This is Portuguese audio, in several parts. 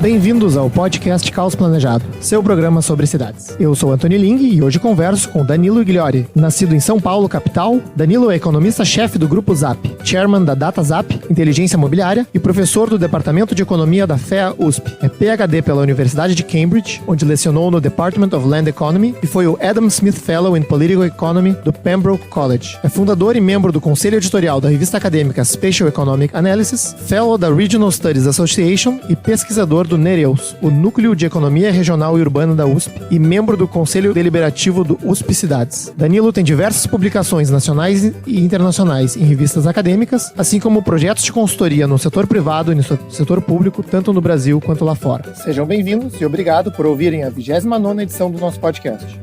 Bem-vindos ao podcast Caos Planejado, seu programa sobre cidades. Eu sou Antônio Ling e hoje converso com Danilo Igliori. Nascido em São Paulo, capital, Danilo é economista-chefe do Grupo Zap, chairman da Data Zap, Inteligência Imobiliária e professor do Departamento de Economia da FEA USP. É PhD pela Universidade de Cambridge, onde lecionou no Department of Land Economy e foi o Adam Smith Fellow in Political Economy do Pembroke College. É fundador e membro do conselho editorial da revista acadêmica Spatial Economic Analysis, Fellow da Regional Studies Association e pesquisador do NEREUS, o Núcleo de Economia Regional e Urbana da USP, e membro do Conselho Deliberativo do USP Cidades. Danilo tem diversas publicações nacionais e internacionais em revistas acadêmicas, assim como projetos de consultoria no setor privado e no setor público, tanto no Brasil quanto lá fora. Sejam bem-vindos e obrigado por ouvirem a 29ª edição do nosso podcast.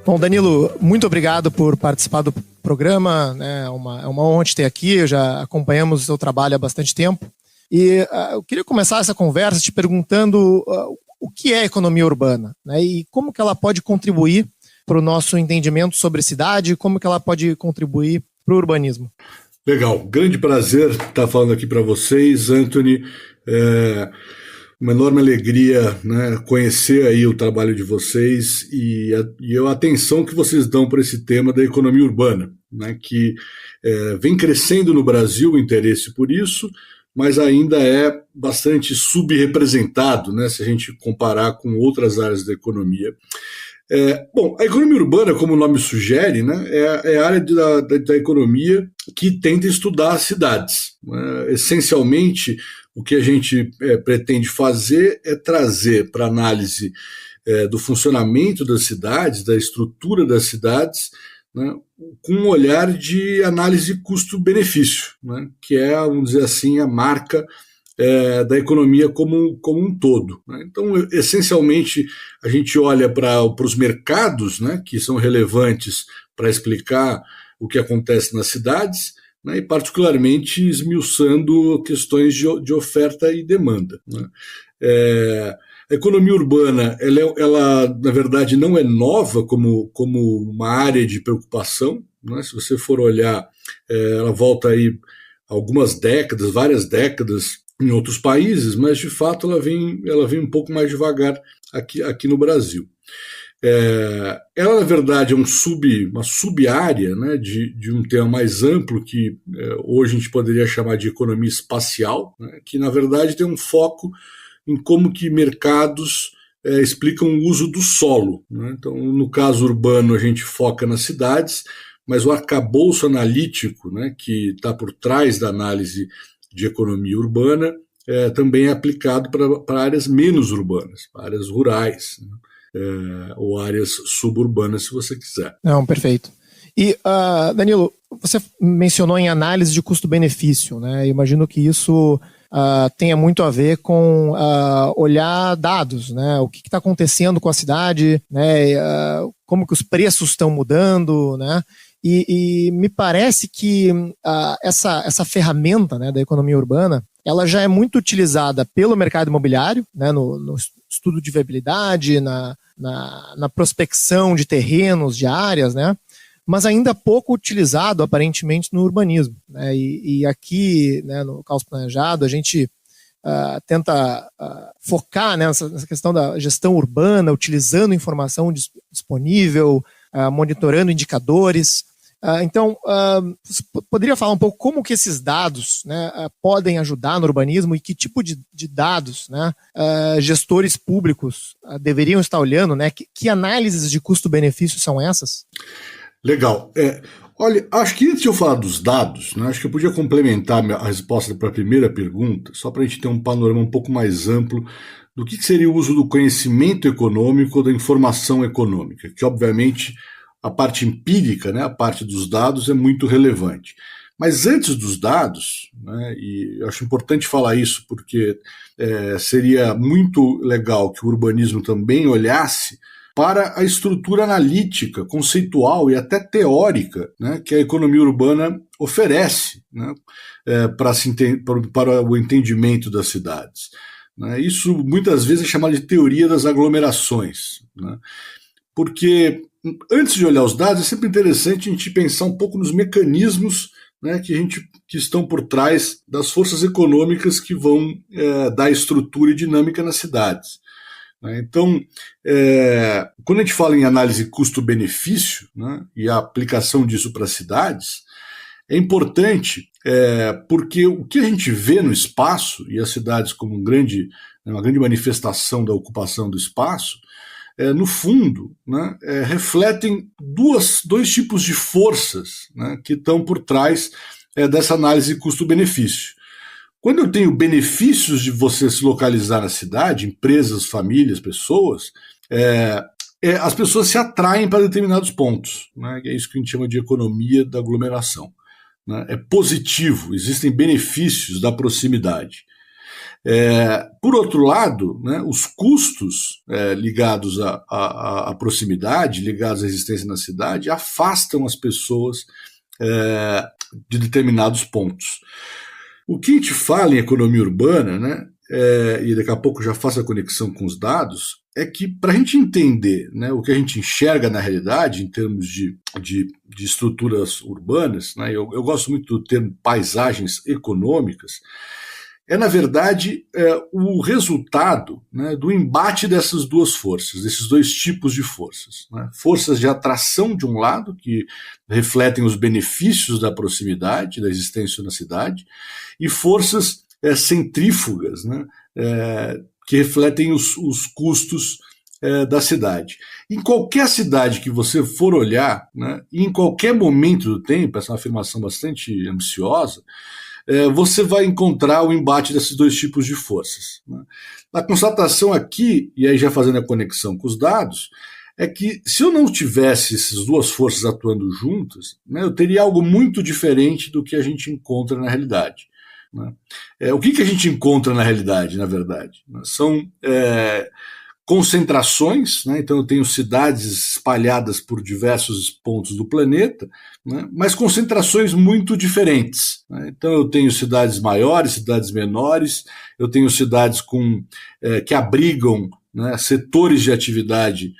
Bom, Danilo, muito obrigado por participar do programa, é uma honra te ter aqui, já acompanhamos o seu trabalho há bastante tempo. E eu queria começar essa conversa te perguntando o que é economia urbana, né, e como que ela pode contribuir para o nosso entendimento sobre cidade, como que ela pode contribuir para o urbanismo. Legal, grande prazer estar falando aqui para vocês, Anthony. Uma enorme alegria, né, conhecer aí o trabalho de vocês e a atenção que vocês dão para esse tema da economia urbana, né, que vem crescendo no Brasil o interesse por isso, mas ainda é bastante subrepresentado, né, se a gente comparar com outras áreas da economia. Bom, a economia urbana, como o nome sugere, né, é a área da economia que tenta estudar as cidades. Essencialmente, o que a gente pretende fazer é trazer para análise do funcionamento das cidades, da estrutura das cidades, né, com um olhar de análise custo-benefício, né, que é, vamos dizer assim, a marca da economia como um todo, né. Então, essencialmente, a gente olha para os mercados, né, que são relevantes para explicar o que acontece nas cidades, né, e particularmente esmiuçando questões de oferta e demanda, né. A economia urbana, ela, na verdade, não é nova como uma área de preocupação, né? Se você for olhar, ela volta aí algumas décadas, várias décadas em outros países, mas, de fato, ela vem um pouco mais devagar aqui no Brasil. Ela, na verdade, é uma sub-área, né, de um tema mais amplo que hoje a gente poderia chamar de economia espacial, né, que, na verdade, tem um foco em como que mercados explicam o uso do solo, né? Então, no caso urbano, a gente foca nas cidades, mas o arcabouço analítico, né, que está por trás da análise de economia urbana também é aplicado para áreas menos urbanas, para áreas rurais, né, ou áreas suburbanas, se você quiser. Não, perfeito. E, Danilo, você mencionou em análise de custo-benefício, né? Eu imagino que isso tenha muito a ver com olhar dados, né? O que está acontecendo com a cidade, né? Como que os preços estão mudando, né? E me parece que essa ferramenta, né, da economia urbana, ela já é muito utilizada pelo mercado imobiliário, né, no estudo de viabilidade, na prospecção de terrenos, de áreas, né? Mas ainda pouco utilizado, aparentemente, no urbanismo, né? E aqui, né, no Caos Planejado, a gente tenta focar, né, nessa questão da gestão urbana, utilizando informação disponível, monitorando indicadores. Então, você poderia falar um pouco como que esses dados, né, podem ajudar no urbanismo e que tipo de dados, né, gestores públicos deveriam estar olhando, né? Que análises de custo-benefício são essas? Legal. Olha, acho que antes de eu falar dos dados, né, acho que eu podia complementar a resposta para a primeira pergunta, só para a gente ter um panorama um pouco mais amplo do que seria o uso do conhecimento econômico ou da informação econômica, que obviamente a parte empírica, né, a parte dos dados é muito relevante. Mas antes dos dados, né, e eu acho importante falar isso porque seria muito legal que o urbanismo também olhasse para a estrutura analítica, conceitual e até teórica, né, que a economia urbana oferece, né, para o entendimento das cidades, né. Isso muitas vezes é chamado de teoria das aglomerações, né, porque antes de olhar os dados é sempre interessante a gente pensar um pouco nos mecanismos né, que estão por trás das forças econômicas que vão dar estrutura e dinâmica nas cidades. Então, quando a gente fala em análise custo-benefício, né, e a aplicação disso para as cidades, é importante porque o que a gente vê no espaço, e as cidades como uma grande manifestação da ocupação do espaço, no fundo, né, refletem dois tipos de forças, né, que estão por trás dessa análise custo-benefício. Quando eu tenho benefícios de você se localizar na cidade, empresas, famílias, pessoas, as pessoas se atraem para determinados pontos, né, é isso que a gente chama de economia da aglomeração. Né, é positivo, existem benefícios da proximidade. Por outro lado, né, os custos ligados à proximidade, ligados à existência na cidade, afastam as pessoas de determinados pontos. O que a gente fala em economia urbana, né, e daqui a pouco já faço a conexão com os dados, é que para a gente entender, né, o que a gente enxerga na realidade em termos de estruturas urbanas, né, eu gosto muito do termo paisagens econômicas, na verdade, o resultado, né, do embate dessas duas forças, desses dois tipos de forças. Né? Forças de atração, de um lado, que refletem os benefícios da proximidade, da existência na cidade, e forças centrífugas, né, que refletem os custos da cidade. Em qualquer cidade que você for olhar, né, e em qualquer momento do tempo, essa é uma afirmação bastante ambiciosa, você vai encontrar o embate desses dois tipos de forças. Né? A constatação aqui, e aí já fazendo a conexão com os dados, é que se eu não tivesse essas duas forças atuando juntas, né, eu teria algo muito diferente do que a gente encontra na realidade. Né? O que a gente encontra na realidade, na verdade? São concentrações, né? Então eu tenho cidades espalhadas por diversos pontos do planeta, né? Mas concentrações muito diferentes. Né? Então eu tenho cidades maiores, cidades menores, eu tenho cidades que abrigam, né, setores de atividade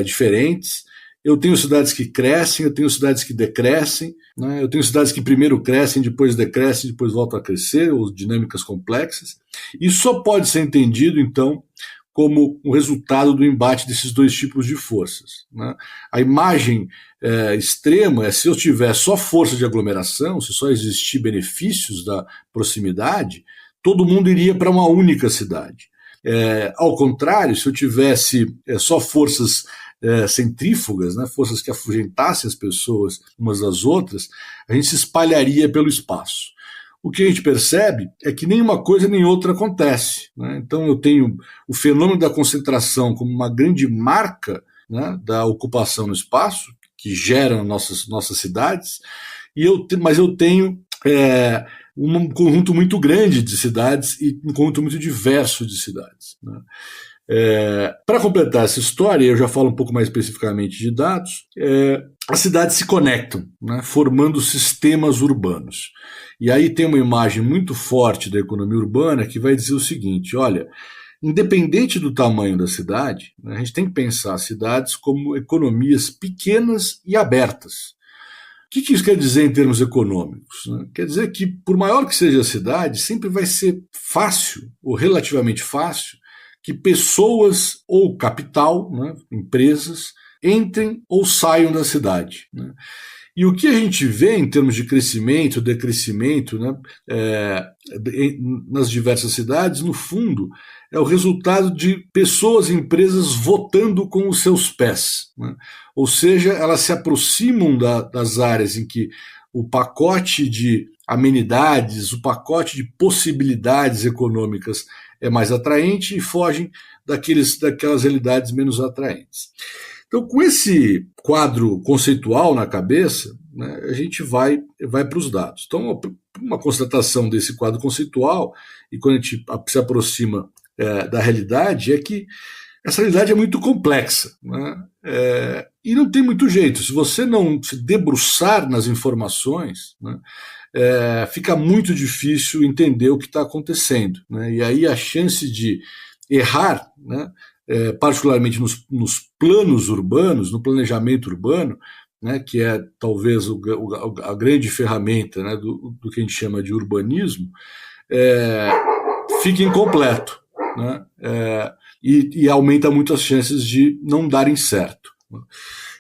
diferentes, eu tenho cidades que crescem, eu tenho cidades que decrescem, né? Eu tenho cidades que primeiro crescem, depois decrescem, depois voltam a crescer, ou dinâmicas complexas. Isso só pode ser entendido, então, como o resultado do embate desses dois tipos de forças. Né? A imagem extrema é se eu tiver só força de aglomeração, se só existir benefícios da proximidade, todo mundo iria para uma única cidade. Ao contrário, se eu tivesse só forças centrífugas, né, forças que afugentassem as pessoas umas das outras, a gente se espalharia pelo espaço. O que a gente percebe é que nenhuma coisa nem outra acontece. Né? Então eu tenho o fenômeno da concentração como uma grande marca, né, da ocupação no espaço, que gera nossas cidades, mas eu tenho um conjunto muito grande de cidades e um conjunto muito diverso de cidades. Né? Para completar essa história, eu já falo um pouco mais especificamente de dados, as cidades se conectam, né, formando sistemas urbanos. E aí tem uma imagem muito forte da economia urbana que vai dizer o seguinte, olha, independente do tamanho da cidade, né, a gente tem que pensar as cidades como economias pequenas e abertas. O que isso quer dizer em termos econômicos? Né? Quer dizer que, por maior que seja a cidade, sempre vai ser fácil, ou relativamente fácil, que pessoas ou capital, né, empresas, entrem ou saiam da cidade. Né? E o que a gente vê em termos de crescimento, decrescimento, né, nas diversas cidades, no fundo, é o resultado de pessoas e empresas votando com os seus pés. Né? Ou seja, elas se aproximam das áreas em que o pacote de amenidades, o pacote de possibilidades econômicas é mais atraente e fogem daquelas realidades menos atraentes. Então, com esse quadro conceitual na cabeça, né, a gente vai para os dados. Então, uma constatação desse quadro conceitual, e quando a gente se aproxima da realidade, é que essa realidade é muito complexa, né? E não tem muito jeito. Se você não se debruçar nas informações, né, fica muito difícil entender o que está acontecendo. Né? E aí a chance de errar, né, particularmente nos planos urbanos, no planejamento urbano, né, que é talvez a grande ferramenta, né, do que a gente chama de urbanismo, fica incompleto, né, e aumenta muito as chances de não darem certo.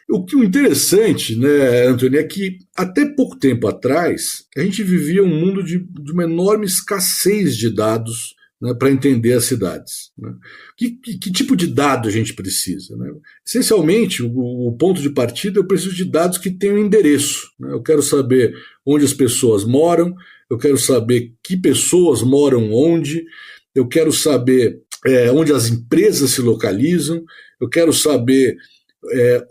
O interessante, né, Antônio, é que até pouco tempo atrás a gente vivia um mundo de uma enorme escassez de dados, né, para entender as cidades. Né? Que tipo de dado a gente precisa? Né? Essencialmente, o ponto de partida, eu preciso de dados que tenham endereço. Né? Eu quero saber onde as pessoas moram, eu quero saber que pessoas moram onde, eu quero saber onde as empresas se localizam, eu quero saber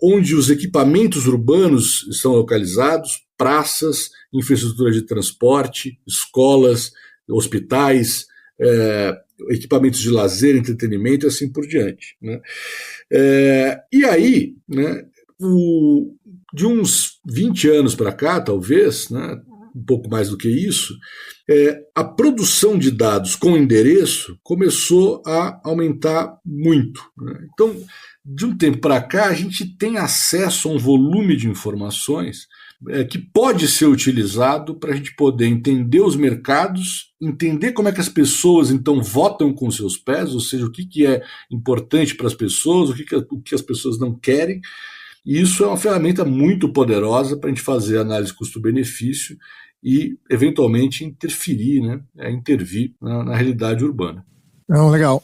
onde os equipamentos urbanos estão localizados, praças, infraestrutura de transporte, escolas, hospitais, equipamentos de lazer, entretenimento e assim por diante. Né? E aí, né, de uns 20 anos para cá, talvez, né, um pouco mais do que isso, a produção de dados com endereço começou a aumentar muito. Né? Então, de um tempo para cá, a gente tem acesso a um volume de informações que pode ser utilizado para a gente poder entender os mercados, entender como é que as pessoas, então, votam com seus pés, ou seja, o que é importante para as pessoas, o que as pessoas não querem. E isso é uma ferramenta muito poderosa para a gente fazer análise custo-benefício e, eventualmente, interferir, né, intervir na realidade urbana. Não, legal.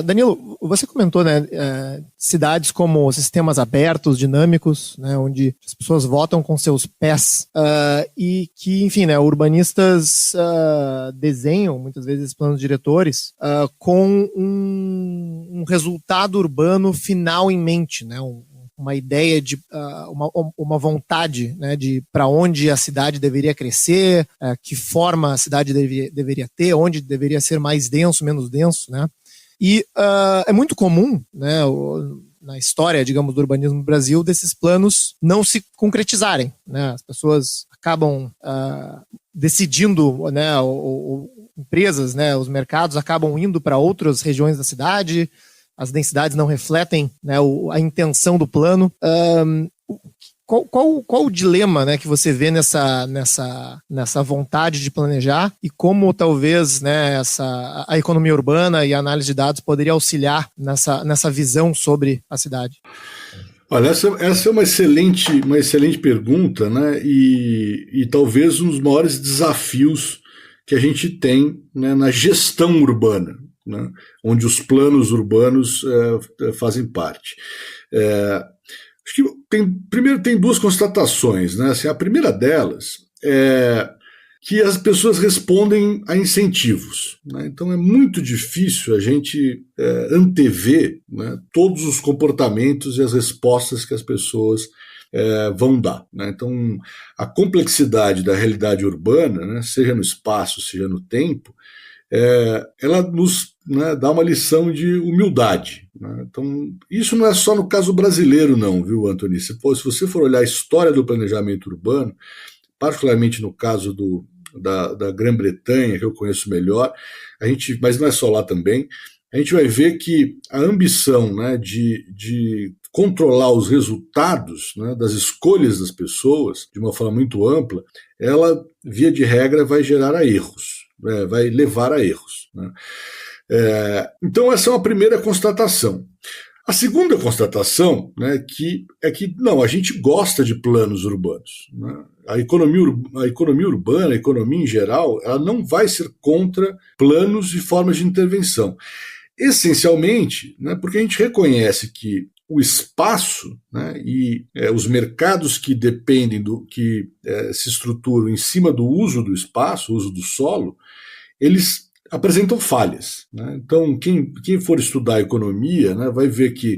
Danilo, você comentou, né, cidades como sistemas abertos, dinâmicos, né, onde as pessoas votam com seus pés, e que, enfim, né, urbanistas desenham muitas vezes planos diretores com um resultado urbano final em mente, né, uma ideia de uma vontade, né, de para onde a cidade deveria crescer, que forma a cidade deveria ter, onde deveria ser mais denso, menos denso, né? E é muito comum, né, na história, digamos, do urbanismo no Brasil, desses planos não se concretizarem. Né? As pessoas acabam decidindo, né, empresas, né, os mercados acabam indo para outras regiões da cidade, as densidades não refletem, né, a intenção do plano. Qual o dilema, né, que você vê nessa vontade de planejar e como talvez, né, a economia urbana e a análise de dados poderia auxiliar nessa visão sobre a cidade? Olha, essa é uma excelente pergunta, né, e talvez um dos maiores desafios que a gente tem, né, na gestão urbana, né, onde os planos urbanos fazem parte. Acho que primeiro tem duas constatações, né? Assim, a primeira delas é que as pessoas respondem a incentivos. Né? Então é muito difícil a gente antever, né, todos os comportamentos e as respostas que as pessoas vão dar. Né? Então a complexidade da realidade urbana, né, seja no espaço, seja no tempo, ela nos, né, dá uma lição de humildade. Né? Então, isso não é só no caso brasileiro, não, viu, Antônio? Se você for olhar a história do planejamento urbano, particularmente no caso da Grã-Bretanha, que eu conheço melhor, mas não é só lá também, a gente vai ver que a ambição, né, de controlar os resultados, né, das escolhas das pessoas de uma forma muito ampla, ela, via de regra, vai gerar erros. Vai levar a erros. Né? Então, essa é uma primeira constatação. A segunda constatação, né, é que não, a gente gosta de planos urbanos. Né? A economia urbana, a economia em geral, ela não vai ser contra planos e formas de intervenção. Essencialmente, né, porque a gente reconhece que o espaço, né, e os mercados que dependem que se estruturam em cima do uso do espaço, uso do solo, eles apresentam falhas. Né? Então, quem for estudar economia, né, vai ver que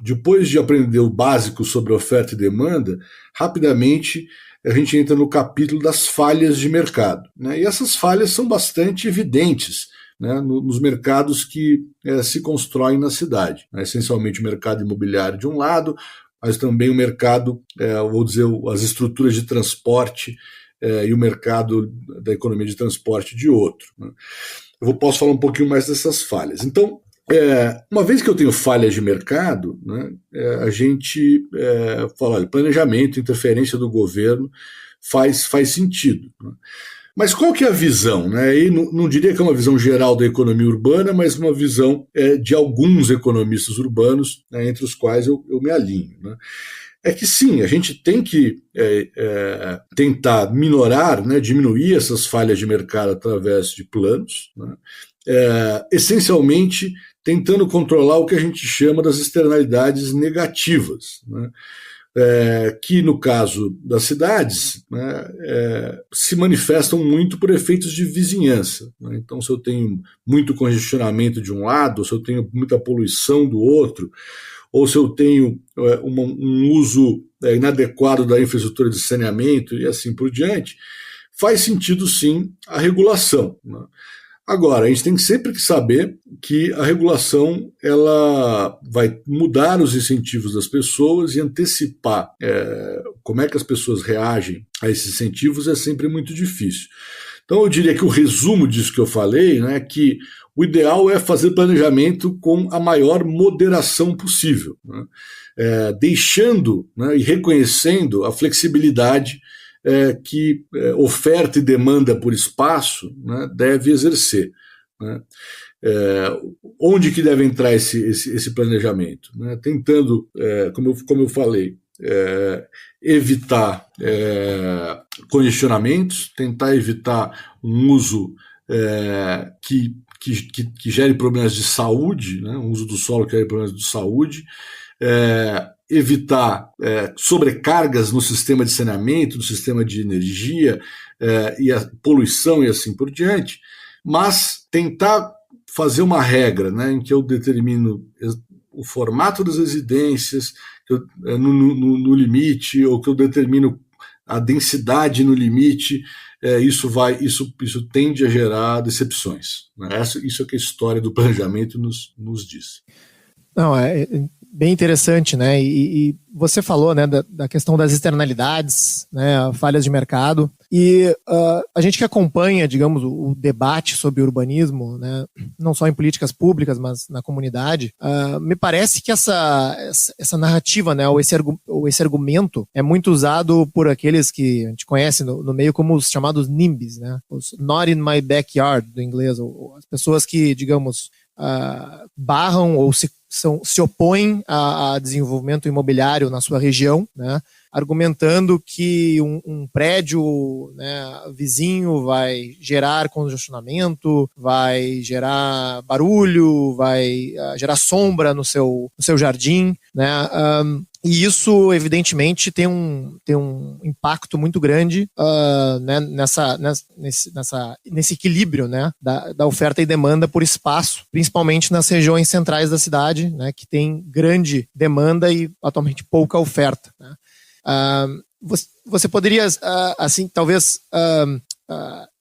depois de aprender o básico sobre oferta e demanda, rapidamente a gente entra no capítulo das falhas de mercado. Né? E essas falhas são bastante evidentes, né, nos mercados que se constroem na cidade. Né? Essencialmente o mercado imobiliário de um lado, mas também o mercado, vou dizer, as estruturas de transporte e o mercado da economia de transporte de outro. Né? Eu posso falar um pouquinho mais dessas falhas. Então, uma vez que eu tenho falhas de mercado, né, a gente fala, olha, planejamento, interferência do governo faz sentido. Né? Mas qual que é a visão? Né? E não diria que é uma visão geral da economia urbana, mas uma visão de alguns economistas urbanos, né, entre os quais eu me alinho. Né? É que sim, a gente tem que tentar minorar, né, diminuir essas falhas de mercado através de planos, né, essencialmente tentando controlar o que a gente chama das externalidades negativas, né, que no caso das cidades, né, se manifestam muito por efeitos de vizinhança. Né? Então, se eu tenho muito congestionamento de um lado, se eu tenho muita poluição do outro, ou se eu tenho um uso inadequado da infraestrutura de saneamento e assim por diante, faz sentido sim a regulação. Né? Agora, a gente tem sempre que saber que a regulação ela vai mudar os incentivos das pessoas e antecipar como é que as pessoas reagem a esses incentivos é sempre muito difícil. Então eu diria que o resumo disso que eu falei, né, é que o ideal é fazer planejamento com a maior moderação possível, né, deixando, né, e reconhecendo a flexibilidade que oferta e demanda por espaço, né, deve exercer. Né. Onde que deve entrar esse planejamento? Né, tentando, como eu falei, evitar congestionamentos, tentar evitar um uso que gere problemas de saúde, né, um uso do solo que gere problemas de saúde, evitar sobrecargas no sistema de saneamento, no sistema de energia e a poluição e assim por diante, mas tentar fazer uma regra, né, em que eu determino o formato das residências no limite, ou que eu determino a densidade no limite, isso tende a gerar decepções. Né? Isso é que a história do planejamento nos diz. Não, é bem interessante, né? E você falou, né, da questão das externalidades, né, falhas de mercado. E a gente que acompanha, digamos, o debate sobre urbanismo, né, não só em políticas públicas, mas na comunidade, me parece que essa narrativa, né, ou esse argumento é muito usado por aqueles que a gente conhece no meio como os chamados NIMBYs, né, os Not in My Backyard, do inglês, ou as pessoas que, digamos, barram ou se opõem a desenvolvimento imobiliário na sua região, né, argumentando que um prédio, né, vizinho vai gerar congestionamento, vai gerar barulho, vai gerar sombra no seu jardim, né, e isso, evidentemente, tem um impacto muito grande né, nesse equilíbrio, né, da oferta e demanda por espaço, principalmente nas regiões centrais da cidade, né, que tem grande demanda e atualmente pouca oferta. Né. Você poderia, assim, talvez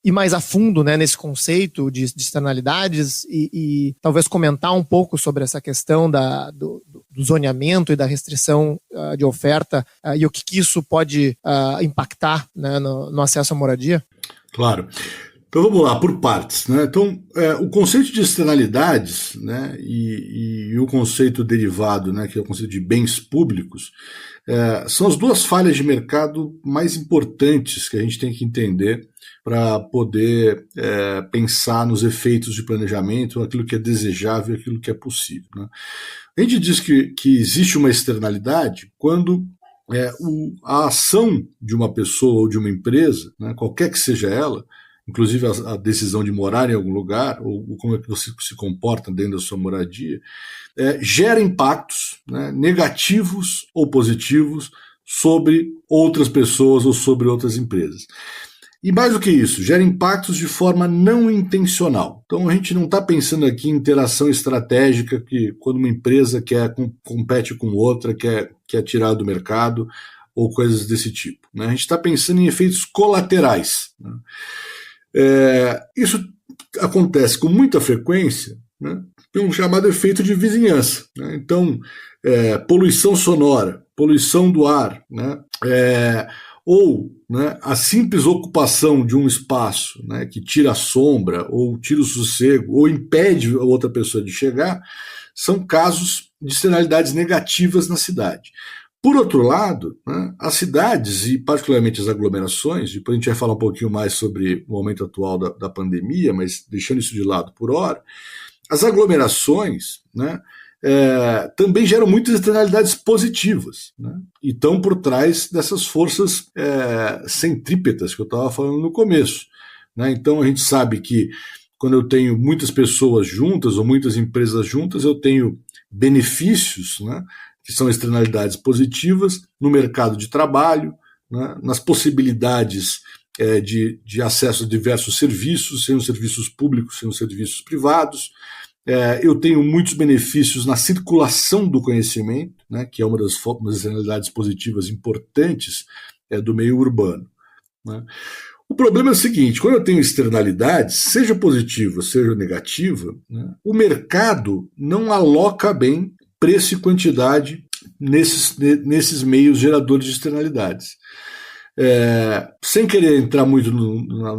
ir mais a fundo, né, nesse conceito de externalidades e talvez comentar um pouco sobre essa questão do zoneamento e da restrição de oferta e o que isso pode impactar, né, no acesso à moradia? Claro. Então vamos lá, por partes. Né? Então, o conceito de externalidades, né, e o conceito derivado, né, que é o conceito de bens públicos, são as duas falhas de mercado mais importantes que a gente tem que entender para poder pensar nos efeitos de planejamento, aquilo que é desejável e aquilo que é possível. Né? A gente diz que existe uma externalidade quando a ação de uma pessoa ou de uma empresa, né, qualquer que seja ela, inclusive a decisão de morar em algum lugar, ou como é que você se comporta dentro da sua moradia, gera impactos, né, negativos ou positivos sobre outras pessoas ou sobre outras empresas. E mais do que isso, gera impactos de forma não intencional. Então a gente não está pensando aqui em interação estratégica, que quando uma empresa compete com outra, quer tirar do mercado, ou coisas desse tipo. Né? A gente está pensando em efeitos colaterais. Né? Isso acontece com muita frequência, né, tem um chamado efeito de vizinhança. Né? Então, poluição sonora, poluição do ar, né, ou, né, a simples ocupação de um espaço, né, que tira a sombra, ou tira o sossego, ou impede a outra pessoa de chegar, são casos de externalidades negativas na cidade. Por outro lado, né, as cidades, e particularmente as aglomerações, depois a gente vai falar um pouquinho mais sobre o momento atual da pandemia, mas deixando isso de lado por hora, as aglomerações, né, também geram muitas externalidades positivas, né, e estão por trás dessas forças centrípetas que eu estava falando no começo. Né. Então a gente sabe que quando eu tenho muitas pessoas juntas ou muitas empresas juntas, eu tenho benefícios, né, que são externalidades positivas no mercado de trabalho, né, nas possibilidades de acesso a diversos serviços, sejam serviços públicos, sejam serviços privados. Eu tenho muitos benefícios na circulação do conhecimento, né, que é uma das externalidades positivas importantes do meio urbano. Né. O problema é o seguinte: quando eu tenho externalidades, seja positiva, seja negativa, né, o mercado não aloca bem preço e quantidade nesses meios geradores de externalidades. Sem querer entrar muito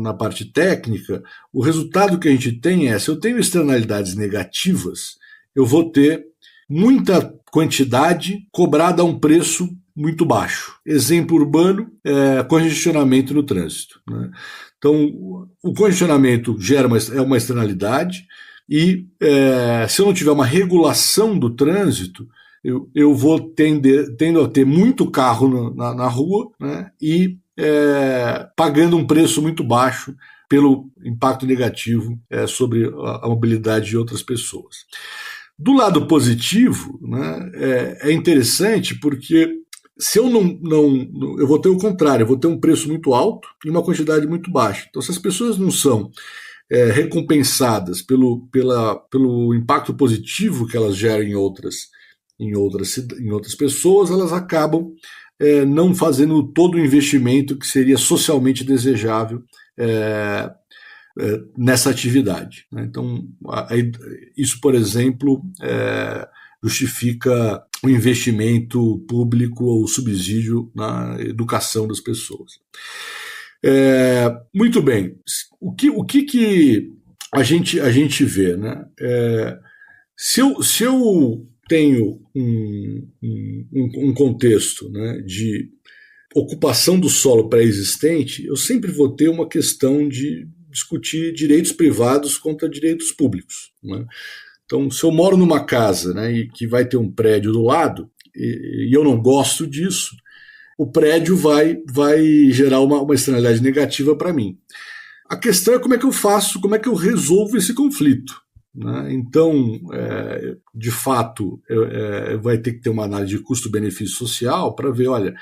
na parte técnica, o resultado que a gente tem é, se eu tenho externalidades negativas, eu vou ter muita quantidade cobrada a um preço muito baixo. Exemplo urbano, congestionamento no trânsito. Né? Então, o congestionamento é uma externalidade e, se eu não tiver uma regulação do trânsito, eu vou tendo a ter muito carro na rua, né, e pagando um preço muito baixo pelo impacto negativo sobre a mobilidade de outras pessoas. Do lado positivo, né, é interessante porque se eu eu vou ter o contrário, eu vou ter um preço muito alto e uma quantidade muito baixa. Então, se as pessoas não são recompensadas pelo impacto positivo que elas geram em outras pessoas, elas acabam não fazendo todo o investimento que seria socialmente desejável nessa atividade. Né? Então, isso, por exemplo, justifica o investimento público ou subsídio na educação das pessoas. Muito bem. O que a gente vê? Né? Se eu tenho um contexto, né, de ocupação do solo pré-existente, eu sempre vou ter uma questão de discutir direitos privados contra direitos públicos. Né? Então, se eu moro numa casa, né, e que vai ter um prédio do lado, e eu não gosto disso, o prédio vai gerar uma externalidade negativa para mim. A questão é como é que eu faço, como é que eu resolvo esse conflito. Né? Então, de fato, vai ter que ter uma análise de custo-benefício social para ver, olha,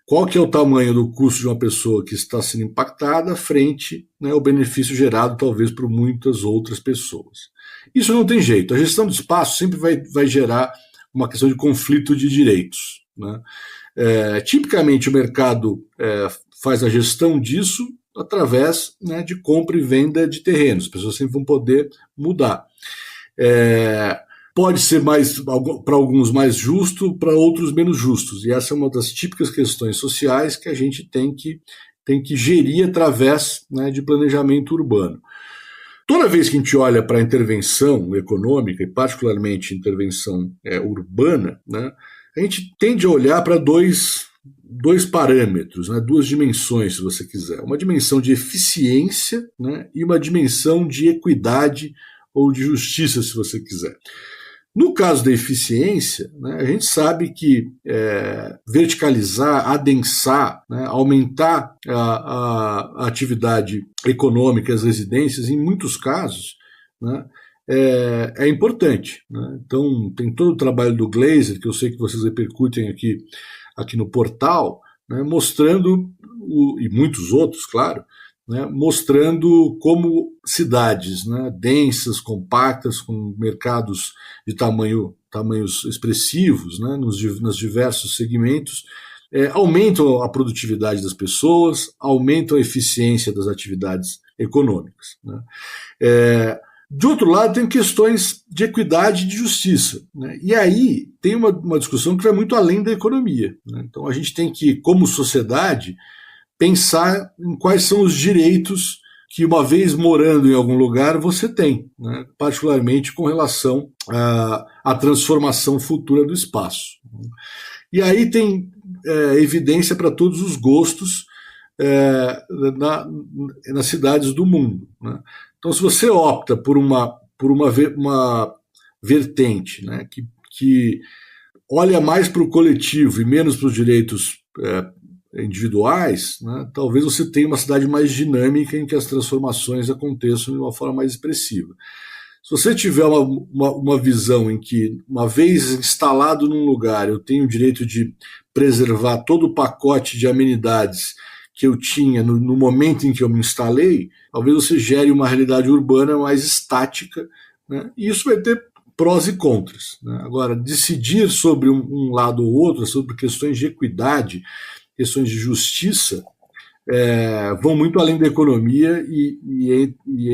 qual que é o tamanho do custo de uma pessoa que está sendo impactada frente, né, ao benefício gerado talvez por muitas outras pessoas. Isso não tem jeito. A gestão do espaço sempre vai gerar uma questão de conflito de direitos. Né? Tipicamente o mercado faz a gestão disso através, né, de compra e venda de terrenos. As pessoas sempre vão poder mudar. Pode ser para alguns mais justo, para outros menos justos. E essa é uma das típicas questões sociais que a gente tem que gerir através, né, de planejamento urbano. Toda vez que a gente olha para a intervenção econômica, e particularmente intervenção urbana, né, a gente tende a olhar para dois parâmetros, né, duas dimensões, se você quiser. Uma dimensão de eficiência, né, e uma dimensão de equidade ou de justiça, se você quiser. No caso da eficiência, né, a gente sabe que verticalizar, adensar, né, aumentar a atividade econômica, as residências, em muitos casos, né, é importante. Né? Então, tem todo o trabalho do Glaser, que eu sei que vocês repercutem aqui no portal, né, mostrando, e muitos outros, claro, né, mostrando como cidades, né, densas, compactas, com mercados de tamanhos expressivos, né, nos diversos segmentos, aumentam a produtividade das pessoas, aumentam a eficiência das atividades econômicas. Né. De outro lado, tem questões de equidade e de justiça, né? E aí tem uma discussão que vai muito além da economia, né? Então a gente tem que, como sociedade, pensar em quais são os direitos que, uma vez morando em algum lugar, você tem, né? Particularmente com relação à transformação futura do espaço. E aí tem evidência para todos os gostos nas cidades do mundo, né? Então, se você opta por uma vertente, né, que olha mais para o coletivo e menos para os direitos individuais, né, talvez você tenha uma cidade mais dinâmica em que as transformações aconteçam de uma forma mais expressiva. Se você tiver uma visão em que, uma vez instalado num lugar, eu tenho o direito de preservar todo o pacote de amenidades que eu tinha no momento em que eu me instalei, talvez você gere uma realidade urbana mais estática, né? E isso vai ter prós e contras, né? Agora, decidir sobre um lado ou outro, sobre questões de equidade, questões de justiça, vão muito além da economia e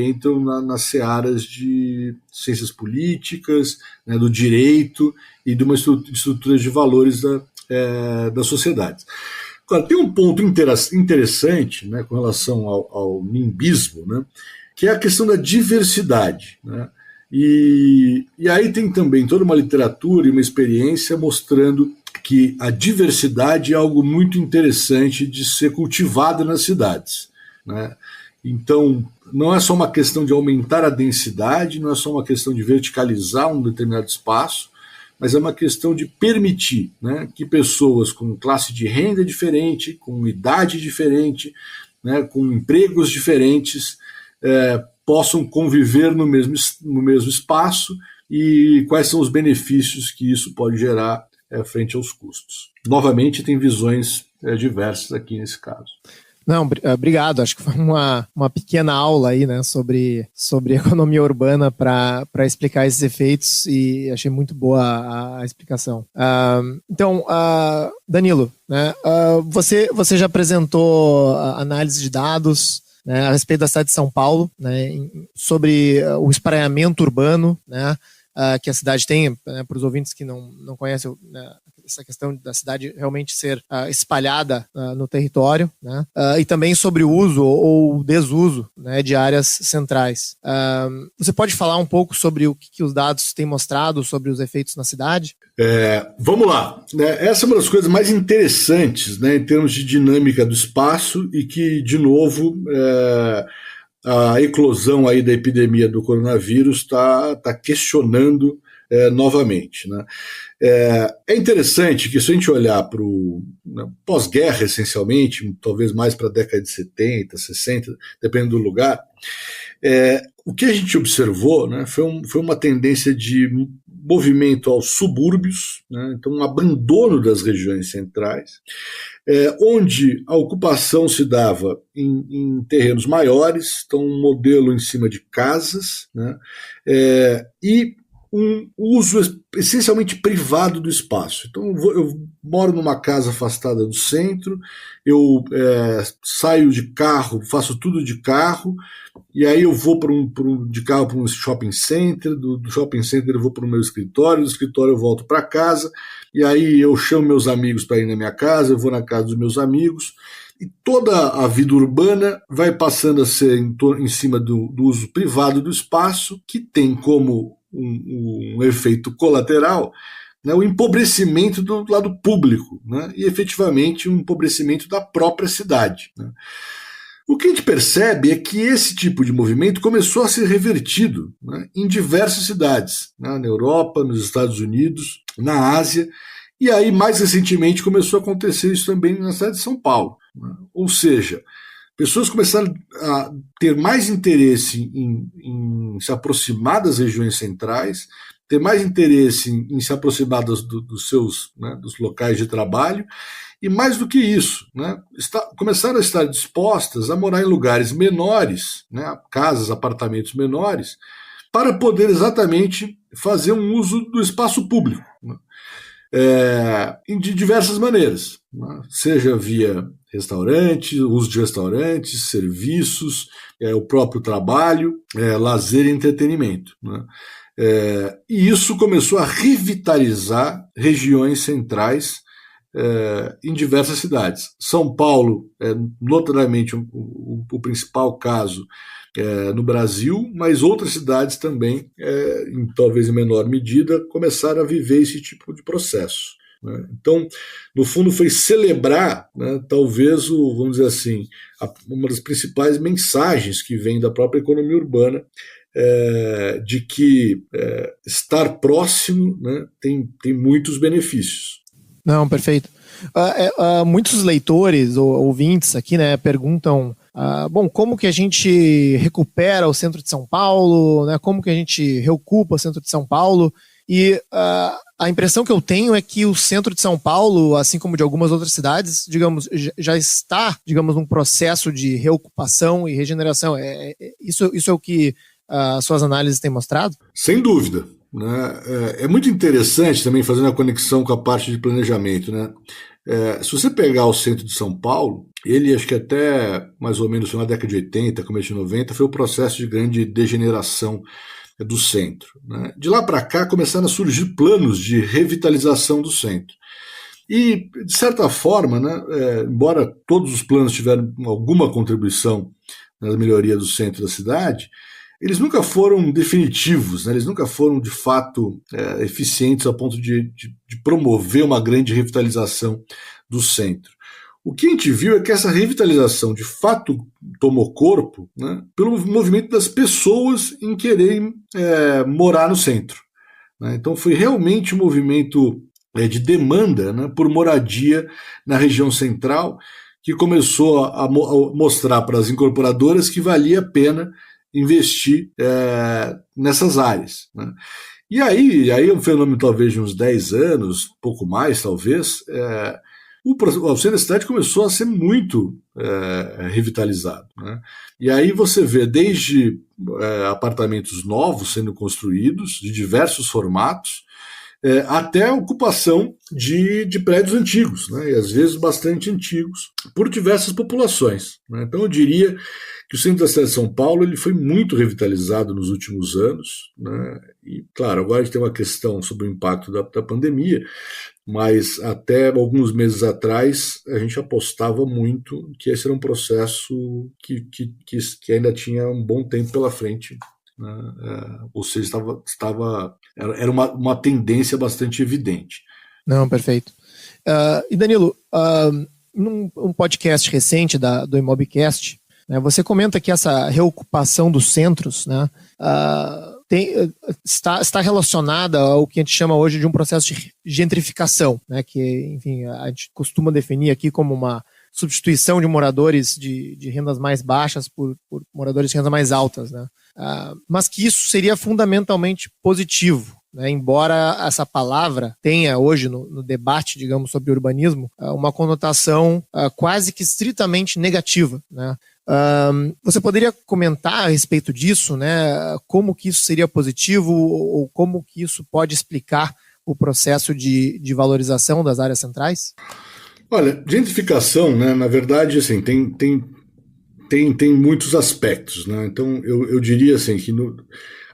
entram nas searas de ciências políticas, né, do direito e de uma estrutura de valores da sociedade. Agora, tem um ponto interessante, né, com relação ao nimbismo, né, que é a questão da diversidade, né? E aí tem também toda uma literatura e uma experiência mostrando que a diversidade é algo muito interessante de ser cultivado nas cidades, né? Então, não é só uma questão de aumentar a densidade, não é só uma questão de verticalizar um determinado espaço, mas é uma questão de permitir, né, que pessoas com classe de renda diferente, com idade diferente, né, com empregos diferentes, possam conviver no mesmo espaço e quais são os benefícios que isso pode gerar frente aos custos. Novamente, tem visões diversas aqui nesse caso. Não, obrigado. Acho que foi uma pequena aula aí, né, sobre economia urbana para explicar esses efeitos e achei muito boa a explicação. Então, Danilo, né, você já apresentou análise de dados, né, a respeito da cidade de São Paulo, né, sobre o espraiamento urbano, né, que a cidade tem, né, para os ouvintes que não conhecem, né, essa questão da cidade realmente ser espalhada no território, né, e também sobre o uso ou desuso, né, de áreas centrais. Você pode falar um pouco sobre o que os dados têm mostrado sobre os efeitos na cidade? Vamos lá. Essa é uma das coisas mais interessantes, né, em termos de dinâmica do espaço e que, de novo, a eclosão aí da epidemia do coronavírus está questionando novamente, né? É interessante que, se a gente olhar para o pós-guerra, essencialmente, talvez mais para a década de 70, 60, dependendo do lugar, o que a gente observou, né, foi uma tendência de movimento aos subúrbios, né, então um abandono das regiões centrais, onde a ocupação se dava em terrenos maiores, então um modelo em cima de casas, né, e um uso essencialmente privado do espaço. Então eu moro numa casa afastada do centro, eu saio de carro, faço tudo de carro, e aí eu vou de carro para um shopping center, do shopping center eu vou para o meu escritório, do escritório eu volto para casa, e aí eu chamo meus amigos para ir na minha casa, eu vou na casa dos meus amigos, e toda a vida urbana vai passando a ser em cima do uso privado do espaço, que tem como um efeito colateral, né, o empobrecimento do lado público, né, e efetivamente um empobrecimento da própria cidade, né. O que a gente percebe é que esse tipo de movimento começou a ser revertido, né, em diversas cidades, né, na Europa, nos Estados Unidos, na Ásia, e aí mais recentemente começou a acontecer isso também na cidade de São Paulo, né. Ou seja, pessoas começaram a ter mais interesse em se aproximar das regiões centrais, ter mais interesse em se aproximar dos seus, né, dos locais de trabalho, e mais do que isso, né, começaram a estar dispostas a morar em lugares menores, né, casas, apartamentos menores, para poder exatamente fazer um uso do espaço público, né. de diversas maneiras, né? Seja via restaurantes, uso de restaurantes, serviços, o próprio trabalho, lazer e entretenimento, né? E isso começou a revitalizar regiões centrais em diversas cidades. São Paulo, notadamente o principal caso no Brasil, mas outras cidades também, talvez em menor medida, começaram a viver esse tipo de processo, né? Então, no fundo, foi celebrar, né, talvez, vamos dizer assim, uma das principais mensagens que vem da própria economia urbana, de que estar próximo, né, tem muitos benefícios. Não, perfeito. Muitos leitores ou ouvintes aqui, né, perguntam, como que a gente recupera o centro de São Paulo, né, como que a gente reocupa o centro de São Paulo, e a impressão que eu tenho é que o centro de São Paulo, assim como de algumas outras cidades, digamos, já está, digamos, num processo de reocupação e regeneração. Isso é o que suas análises têm mostrado? Sem dúvida, né? É muito interessante também, fazendo a conexão com a parte de planejamento, né? Se você pegar o centro de São Paulo, ele, acho que até mais ou menos na década de 80, começo de 90, foi o processo de grande degeneração do centro, né? De lá para cá começaram a surgir planos de revitalização do centro. E, de certa forma, né, embora todos os planos tiveram alguma contribuição na melhoria do centro da cidade, eles nunca foram definitivos, né? Eles nunca foram, de fato, eficientes a ponto de promover uma grande revitalização do centro. O que a gente viu é que essa revitalização, de fato, tomou corpo, né, pelo movimento das pessoas em quererem morar no centro, né? Então foi realmente um movimento de demanda, né, por moradia na região central, que começou a mostrar para as incorporadoras que valia a pena investir nessas áreas, né? E aí é um fenômeno talvez de uns 10 anos, pouco mais talvez, o centro da cidade começou a ser muito revitalizado, né? E aí você vê desde apartamentos novos sendo construídos, de diversos formatos, até a ocupação de prédios antigos, né? E às vezes bastante antigos, por diversas populações, né? Então eu diria que o centro da cidade de São Paulo ele foi muito revitalizado nos últimos anos, né? E, claro, agora a gente tem uma questão sobre o impacto da pandemia, mas até alguns meses atrás a gente apostava muito que esse era um processo que ainda tinha um bom tempo pela frente, né? Ou seja, era uma tendência bastante evidente. Não, perfeito. E Danilo, num podcast recente do Imobcast, né, você comenta que essa reocupação dos centros, né, está relacionada ao que a gente chama hoje de um processo de gentrificação, né, que, enfim, a gente costuma definir aqui como uma substituição de moradores de rendas mais baixas por moradores de rendas mais altas, né? Mas que isso seria fundamentalmente positivo, né? Embora essa palavra tenha hoje no debate, digamos, sobre urbanismo, uma conotação quase que estritamente negativa, né? Você poderia comentar a respeito disso, né? Como que isso seria positivo ou como que isso pode explicar o processo de valorização das áreas centrais? Olha, gentrificação, né, na verdade, assim, tem muitos aspectos, né? Então, eu diria assim que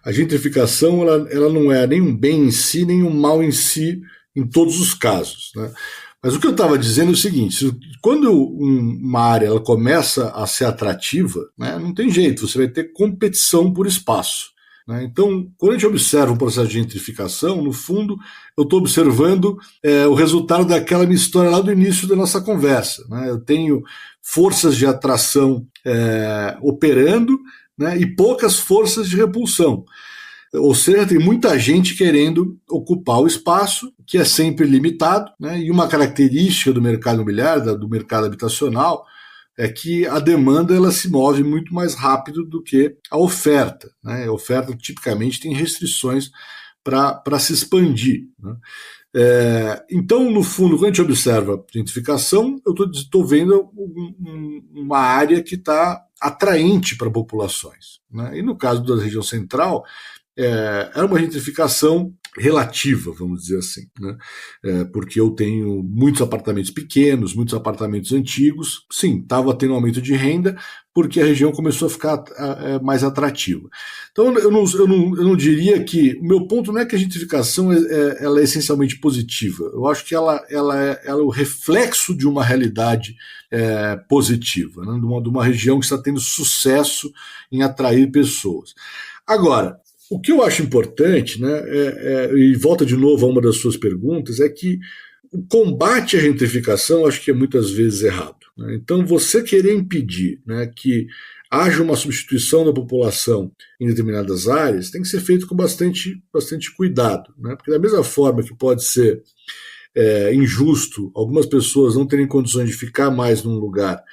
a gentrificação ela não é nem um bem em si, nem um mal em si, em todos os casos, né? Mas o que eu estava dizendo é o seguinte: quando uma área ela começa a ser atrativa, né, não tem jeito, você vai ter competição por espaço, né? Então, quando a gente observa um processo de gentrificação, no fundo, eu estou observando o resultado daquela minha história lá do início da nossa conversa, né? Eu tenho forças de atração operando, né, e poucas forças de repulsão. Ou seja, tem muita gente querendo ocupar o espaço, que é sempre limitado, né? E uma característica do mercado imobiliário, do mercado habitacional, é que a demanda ela se move muito mais rápido do que a oferta, né? A oferta tipicamente tem restrições para se expandir, né? Então, no fundo, quando a gente observa gentrificação, eu estou vendo uma área que está atraente para populações, né? E no caso da região central, era uma gentrificação relativa, vamos dizer assim, né? Porque eu tenho muitos apartamentos pequenos, muitos apartamentos antigos. Sim, estava tendo um aumento de renda porque a região começou a ficar mais atrativa. Então eu não diria que... O meu ponto não é que a gentrificação ela é essencialmente positiva. Eu acho que ela é o reflexo de uma realidade positiva, né? De uma região que está tendo sucesso em atrair pessoas. Agora, o que eu acho importante, né, e volta de novo a uma das suas perguntas, é que o combate à gentrificação eu acho que é muitas vezes errado, né? Então, você querer impedir, né, que haja uma substituição da população em determinadas áreas tem que ser feito com bastante cuidado, né? Porque da mesma forma que pode ser injusto algumas pessoas não terem condições de ficar mais num lugar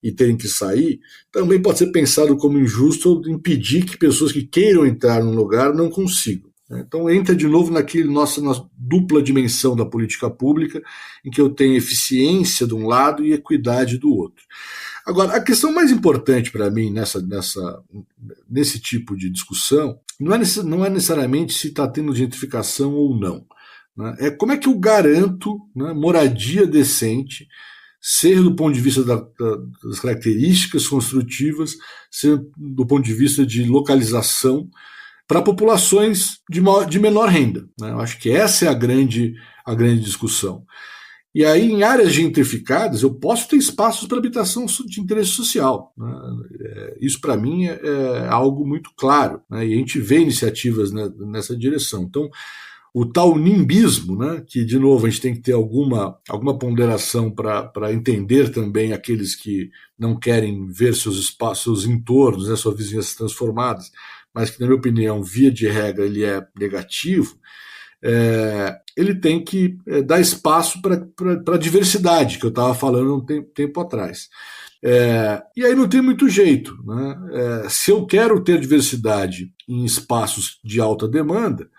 e terem que sair, também pode ser pensado como injusto impedir que pessoas que queiram entrar num lugar não consigam. Então entra de novo na nossa dupla dimensão da política pública, em que eu tenho eficiência de um lado e equidade do outro. Agora, a questão mais importante para mim nesse tipo de discussão não é necessariamente se está tendo gentrificação ou não, né? É como é que eu garanto, né, moradia decente, ser do ponto de vista das características construtivas, ser do ponto de vista de localização, para populações de menor renda, né? Eu acho que essa é a grande discussão. E aí, em áreas gentrificadas, eu posso ter espaços para habitação de interesse social, né? Isso, para mim, é algo muito claro, né? E a gente vê iniciativas nessa direção. Então, o tal nimbismo, né, que, de novo, a gente tem que ter alguma ponderação para entender também aqueles que não querem ver seus espaços, seus entornos, né, suas vizinhanças transformadas, mas que, na minha opinião, via de regra, ele é negativo. Ele tem que dar espaço para a diversidade, que eu estava falando um tempo atrás. E aí não tem muito jeito, né? Se eu quero ter diversidade em espaços de alta demanda,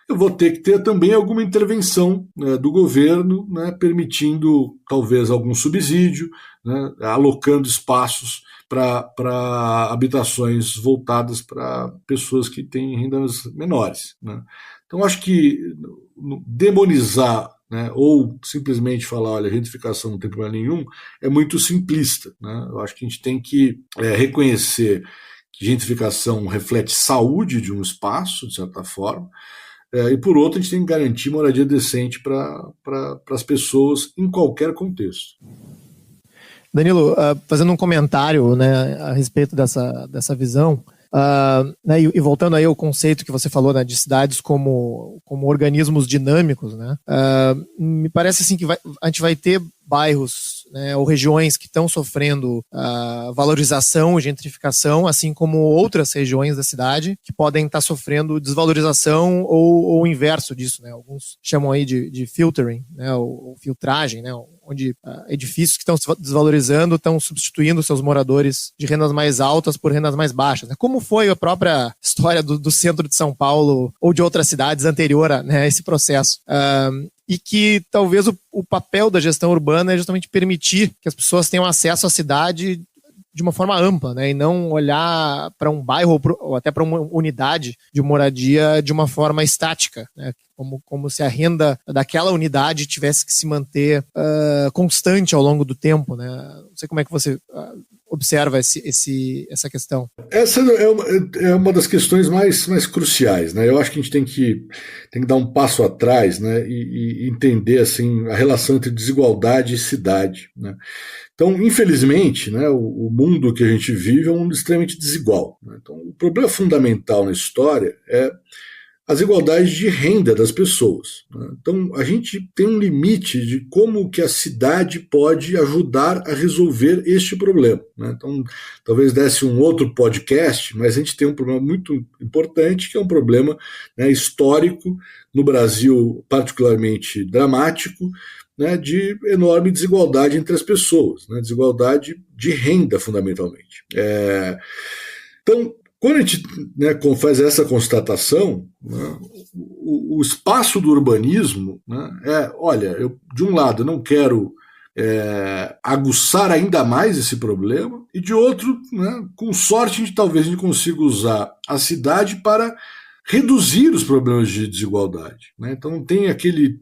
eu vou ter que ter também alguma intervenção, né, do governo, né, permitindo talvez algum subsídio, né, alocando espaços para habitações voltadas para pessoas que têm rendas menores, né. Então, acho que demonizar, né, ou simplesmente falar, olha, a gentrificação não tem problema nenhum, é muito simplista, né. Eu acho que a gente tem que reconhecer que gentrificação reflete saúde de um espaço, de certa forma, e por outro, a gente tem que garantir moradia decente para as pessoas em qualquer contexto. Danilo, fazendo um comentário, né, a respeito dessa visão, né, e voltando aí ao conceito que você falou, né, de cidades como organismos dinâmicos, né, me parece assim que a gente vai ter bairros, né, ou regiões que estão sofrendo valorização e gentrificação, assim como outras regiões da cidade que podem estar sofrendo desvalorização ou o inverso disso, né? Alguns chamam aí de filtering, né, ou filtragem, né, onde edifícios que estão se desvalorizando estão substituindo seus moradores de rendas mais altas por rendas mais baixas, né? Como foi a própria história do centro de São Paulo ou de outras cidades anterior a, né, esse processo. E que talvez o papel da gestão urbana é justamente permitir que as pessoas tenham acesso à cidade de uma forma ampla, né, e não olhar para um bairro ou até para uma unidade de moradia de uma forma estática, né, como se a renda daquela unidade tivesse que se manter constante ao longo do tempo, né. Não sei como é que você observa essa questão. Essa é uma das questões mais cruciais, né? Eu acho que a gente tem que dar um passo atrás, né, e entender assim, a relação entre desigualdade e cidade, né? Então, infelizmente, né, o mundo que a gente vive é um mundo extremamente desigual, né? Então, o problema fundamental na história é as desigualdades de renda das pessoas, né? Então, a gente tem um limite de como que a cidade pode ajudar a resolver este problema, né? Então, talvez desse um outro podcast, mas a gente tem um problema muito importante, que é um problema, né, histórico, no Brasil particularmente dramático, né, de enorme desigualdade entre as pessoas, né, desigualdade de renda, fundamentalmente. Então, quando a gente, né, faz essa constatação, né, o espaço do urbanismo, né, olha, de um lado eu não quero aguçar ainda mais esse problema, e de outro, né, com sorte, talvez a gente consiga usar a cidade para reduzir os problemas de desigualdade, né? Então tem aquele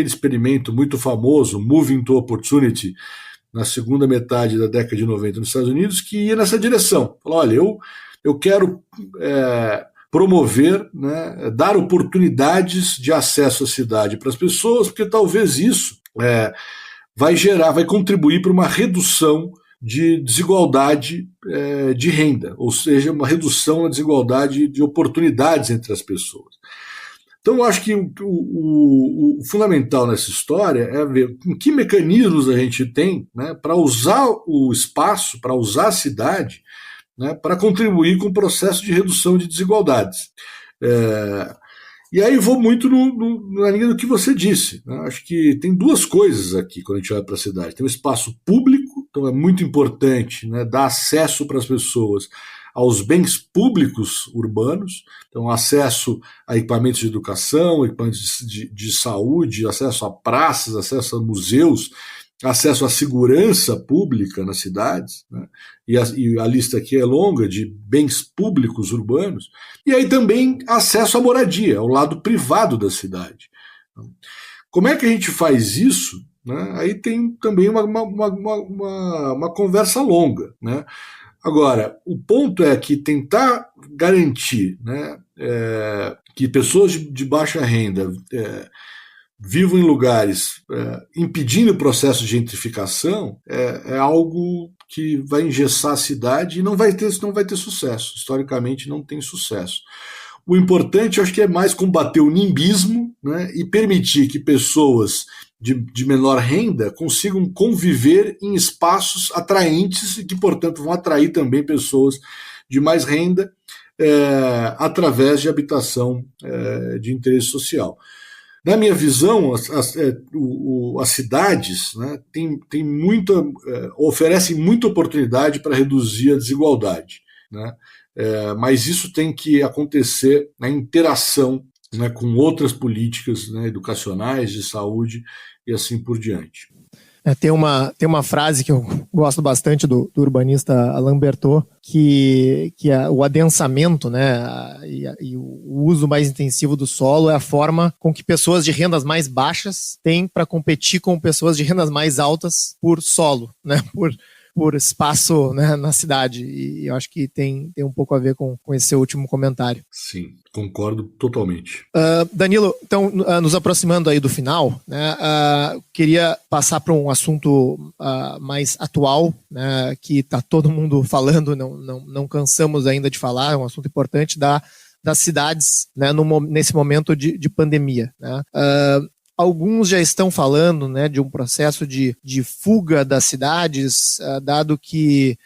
experimento muito famoso, Moving to Opportunity, na segunda metade da década de 90 nos Estados Unidos, que ia nessa direção. Falou, olha, eu quero promover, né, dar oportunidades de acesso à cidade para as pessoas, porque talvez isso vai contribuir para uma redução de desigualdade de renda, ou seja, uma redução na desigualdade de oportunidades entre as pessoas. Então, eu acho que o fundamental nessa história é ver com que mecanismos a gente tem, né, para usar o espaço, para usar a cidade, né, para contribuir com o processo de redução de desigualdades. E aí vou muito na linha do que você disse, né? Acho que tem duas coisas aqui quando a gente olha para a cidade. Tem o espaço público, então é muito importante, né, dar acesso para as pessoas aos bens públicos urbanos, então acesso a equipamentos de educação, equipamentos de saúde, acesso a praças, acesso a museus, acesso à segurança pública nas cidades, né? E a lista aqui é longa de bens públicos urbanos, e aí também acesso à moradia, ao lado privado da cidade. Como é que a gente faz isso? Né? Aí tem também uma conversa longa, né? Agora, o ponto é que tentar garantir, né, que pessoas de baixa renda vivam em lugares impedindo o processo de gentrificação é algo que vai engessar a cidade e não vai ter sucesso. Historicamente não tem sucesso. O importante, eu acho que é mais combater o nimbismo, né, e permitir que pessoas de menor renda consigam conviver em espaços atraentes e que, portanto, vão atrair também pessoas de mais renda através de habitação de interesse social. Na minha visão, as cidades, né, oferecem muita oportunidade para reduzir a desigualdade, né? Mas isso tem que acontecer na interação, né, com outras políticas, né, educacionais, de saúde e assim por diante. Tem uma frase que eu gosto bastante do urbanista Alain Berthaud, que é o adensamento, né, e o uso mais intensivo do solo é a forma com que pessoas de rendas mais baixas têm para competir com pessoas de rendas mais altas por solo, né, por espaço, né, na cidade. E eu acho que tem um pouco a ver com esse seu último comentário. Sim, concordo totalmente. Danilo, então, nos aproximando aí do final, né, queria passar para um assunto mais atual, né, que está todo mundo falando, não cansamos ainda de falar, é um assunto importante das cidades, né, nesse momento de pandemia, né? Alguns já estão falando, né, de um processo de fuga das cidades, dado que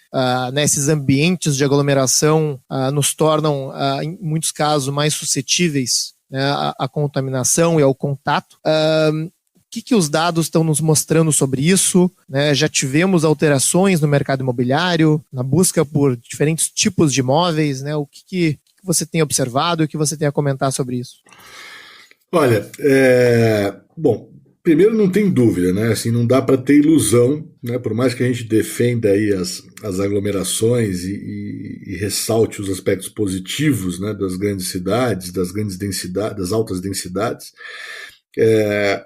esses ambientes de aglomeração nos tornam, em muitos casos, mais suscetíveis, né, à contaminação e ao contato. O que os dados estão nos mostrando sobre isso? Né? Já tivemos alterações no mercado imobiliário, na busca por diferentes tipos de imóveis, né? O que você tem observado e o que você tem a comentar sobre isso? Olha, bom, primeiro não tem dúvida, né? Assim, não dá para ter ilusão, né? Por mais que a gente defenda aí as aglomerações e ressalte os aspectos positivos, né, das grandes cidades, das grandes densidades, das altas densidades,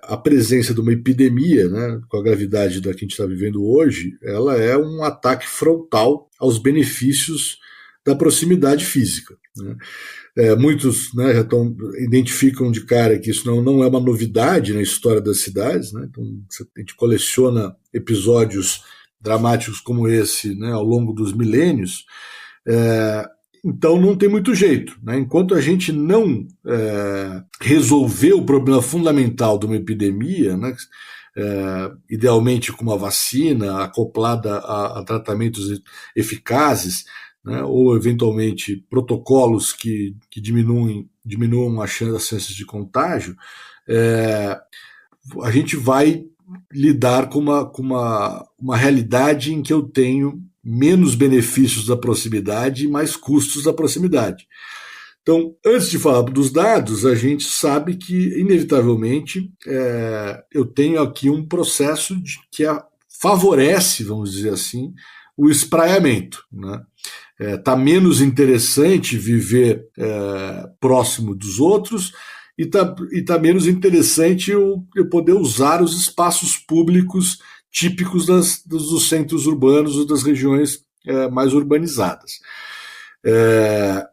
a presença de uma epidemia, né, com a gravidade da que a gente está vivendo hoje, ela é um ataque frontal aos benefícios da proximidade física, né? Muitos, né, já identificam de cara que isso não é uma novidade na história das cidades, né? Então, a gente coleciona episódios dramáticos como esse, né, ao longo dos milênios, então não tem muito jeito, né? Enquanto a gente não resolver o problema fundamental de uma epidemia, né, idealmente com uma vacina acoplada a tratamentos eficazes, né, ou eventualmente protocolos que diminuam as chances de contágio, a gente vai lidar com uma realidade em que eu tenho menos benefícios da proximidade e mais custos da proximidade. Então, antes de falar dos dados, a gente sabe que, inevitavelmente, eu tenho aqui um processo que favorece, vamos dizer assim, o espraiamento, né? Tá menos interessante viver próximo dos outros e tá menos interessante eu poder usar os espaços públicos típicos dos centros urbanos ou das regiões mais urbanizadas.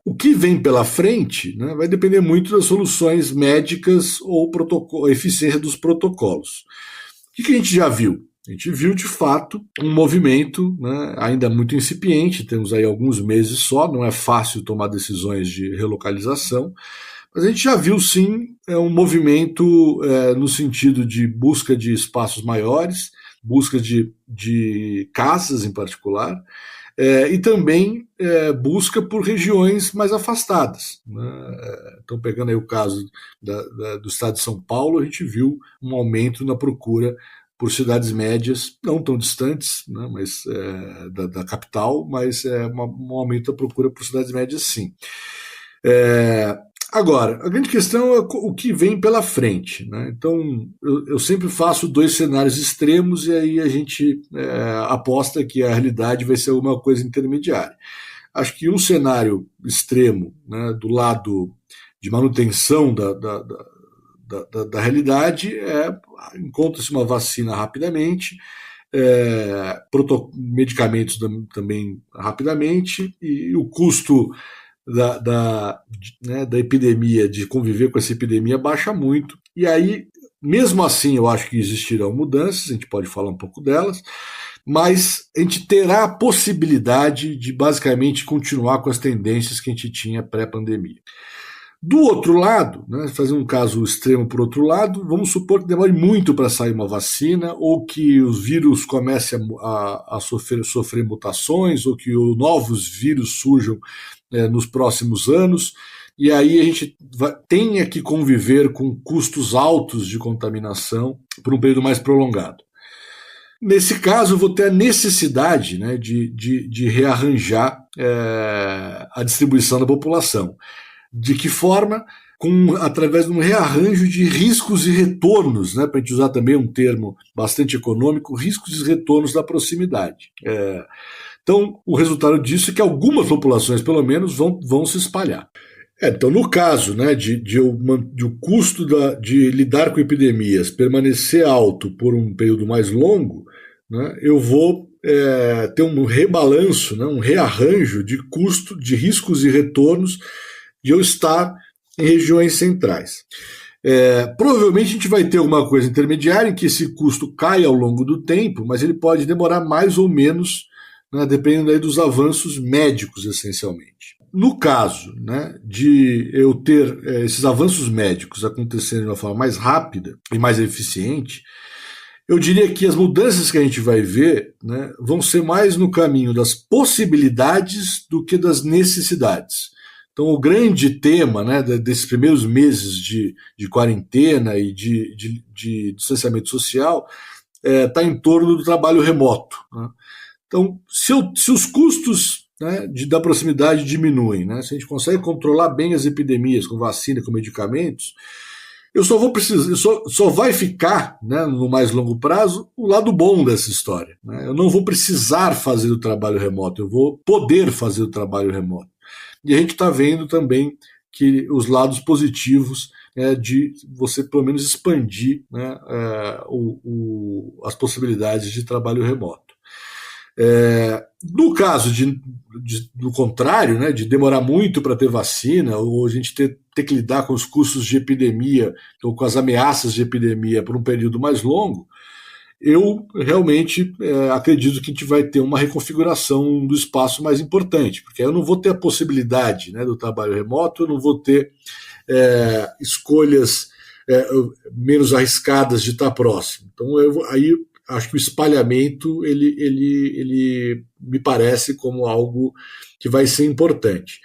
O que vem pela frente, né, vai depender muito das soluções médicas ou a eficiência dos protocolos. O que a gente já viu? A gente viu, de fato, um movimento, né, ainda muito incipiente, temos aí alguns meses só, não é fácil tomar decisões de relocalização, mas a gente já viu, sim, um movimento no sentido de busca de espaços maiores, busca de casas em particular, e também busca por regiões mais afastadas, né? Então, pegando aí o caso do estado de São Paulo, a gente viu um aumento na procura por cidades médias, não tão distantes, né, mas, da capital, mas um aumento da procura por cidades médias, sim. Agora, a grande questão é o que vem pela frente, né? Então, eu sempre faço 2 cenários extremos e aí a gente aposta que a realidade vai ser alguma coisa intermediária. Acho que um cenário extremo, né, do lado de manutenção da realidade encontra-se uma vacina rapidamente, medicamentos também rapidamente, e o custo da epidemia, de conviver com essa epidemia, baixa muito. E aí, mesmo assim, eu acho que existirão mudanças, a gente pode falar um pouco delas, mas a gente terá a possibilidade de basicamente continuar com as tendências que a gente tinha pré-pandemia. Do outro lado, né, fazer um caso extremo por outro lado, vamos supor que demore muito para sair uma vacina, ou que os vírus comecem a sofrer mutações, ou que novos vírus surjam nos próximos anos, e aí a gente tenha que conviver com custos altos de contaminação por um período mais prolongado. Nesse caso, eu vou ter a necessidade, né, de rearranjar a distribuição da população. De que forma? Através de um rearranjo de riscos e retornos, né, para a gente usar também um termo bastante econômico, riscos e retornos da proximidade. Então, o resultado disso é que algumas populações, pelo menos, vão se espalhar. Então, no caso, né, de o custo de lidar com epidemias permanecer alto por um período mais longo, né, eu vou ter um rebalanço, né, um rearranjo de custo, de riscos e retornos de eu estar em regiões centrais. Provavelmente a gente vai ter alguma coisa intermediária em que esse custo cai ao longo do tempo, mas ele pode demorar mais ou menos, né, dependendo aí dos avanços médicos, essencialmente. No caso, né, de eu ter esses avanços médicos acontecendo de uma forma mais rápida e mais eficiente, eu diria que as mudanças que a gente vai ver, né, vão ser mais no caminho das possibilidades do que das necessidades. Então, o grande tema, né, desses primeiros meses de quarentena e de distanciamento social está em torno do trabalho remoto, né? Então, se os custos, né, da proximidade diminuem, né, se a gente consegue controlar bem as epidemias com vacina, com medicamentos, eu só vai ficar, né, no mais longo prazo o lado bom dessa história, né? Eu não vou precisar fazer o trabalho remoto, eu vou poder fazer o trabalho remoto. E a gente está vendo também que os lados positivos de você, pelo menos, expandir, né, as possibilidades de trabalho remoto. No caso do contrário, né, de demorar muito para ter vacina, ou a gente ter que lidar com os custos de epidemia ou com as ameaças de epidemia por um período mais longo, eu realmente acredito que a gente vai ter uma reconfiguração do espaço mais importante, porque eu não vou ter a possibilidade, né, do trabalho remoto, eu não vou ter escolhas menos arriscadas de estar próximo. Então, aí acho que o espalhamento ele me parece como algo que vai ser importante.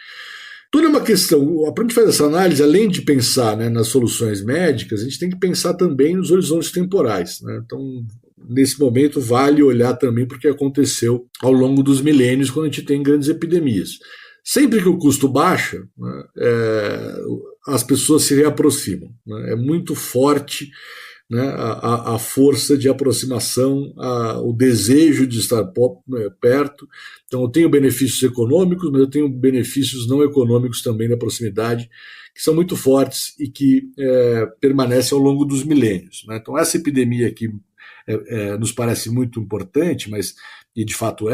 Toda uma questão, a gente faz essa análise, além de pensar, né, nas soluções médicas, a gente tem que pensar também nos horizontes temporais, né? Então, nesse momento, vale olhar também para o que aconteceu ao longo dos milênios, quando a gente tem grandes epidemias. Sempre que o custo baixa, né, as pessoas se reaproximam, né? É muito forte né, a força de aproximação, o desejo de estar perto. Então eu tenho benefícios econômicos, mas eu tenho benefícios não econômicos também da proximidade, que são muito fortes e que permanecem ao longo dos milênios, né? Então essa epidemia aqui nos parece muito importante, e de fato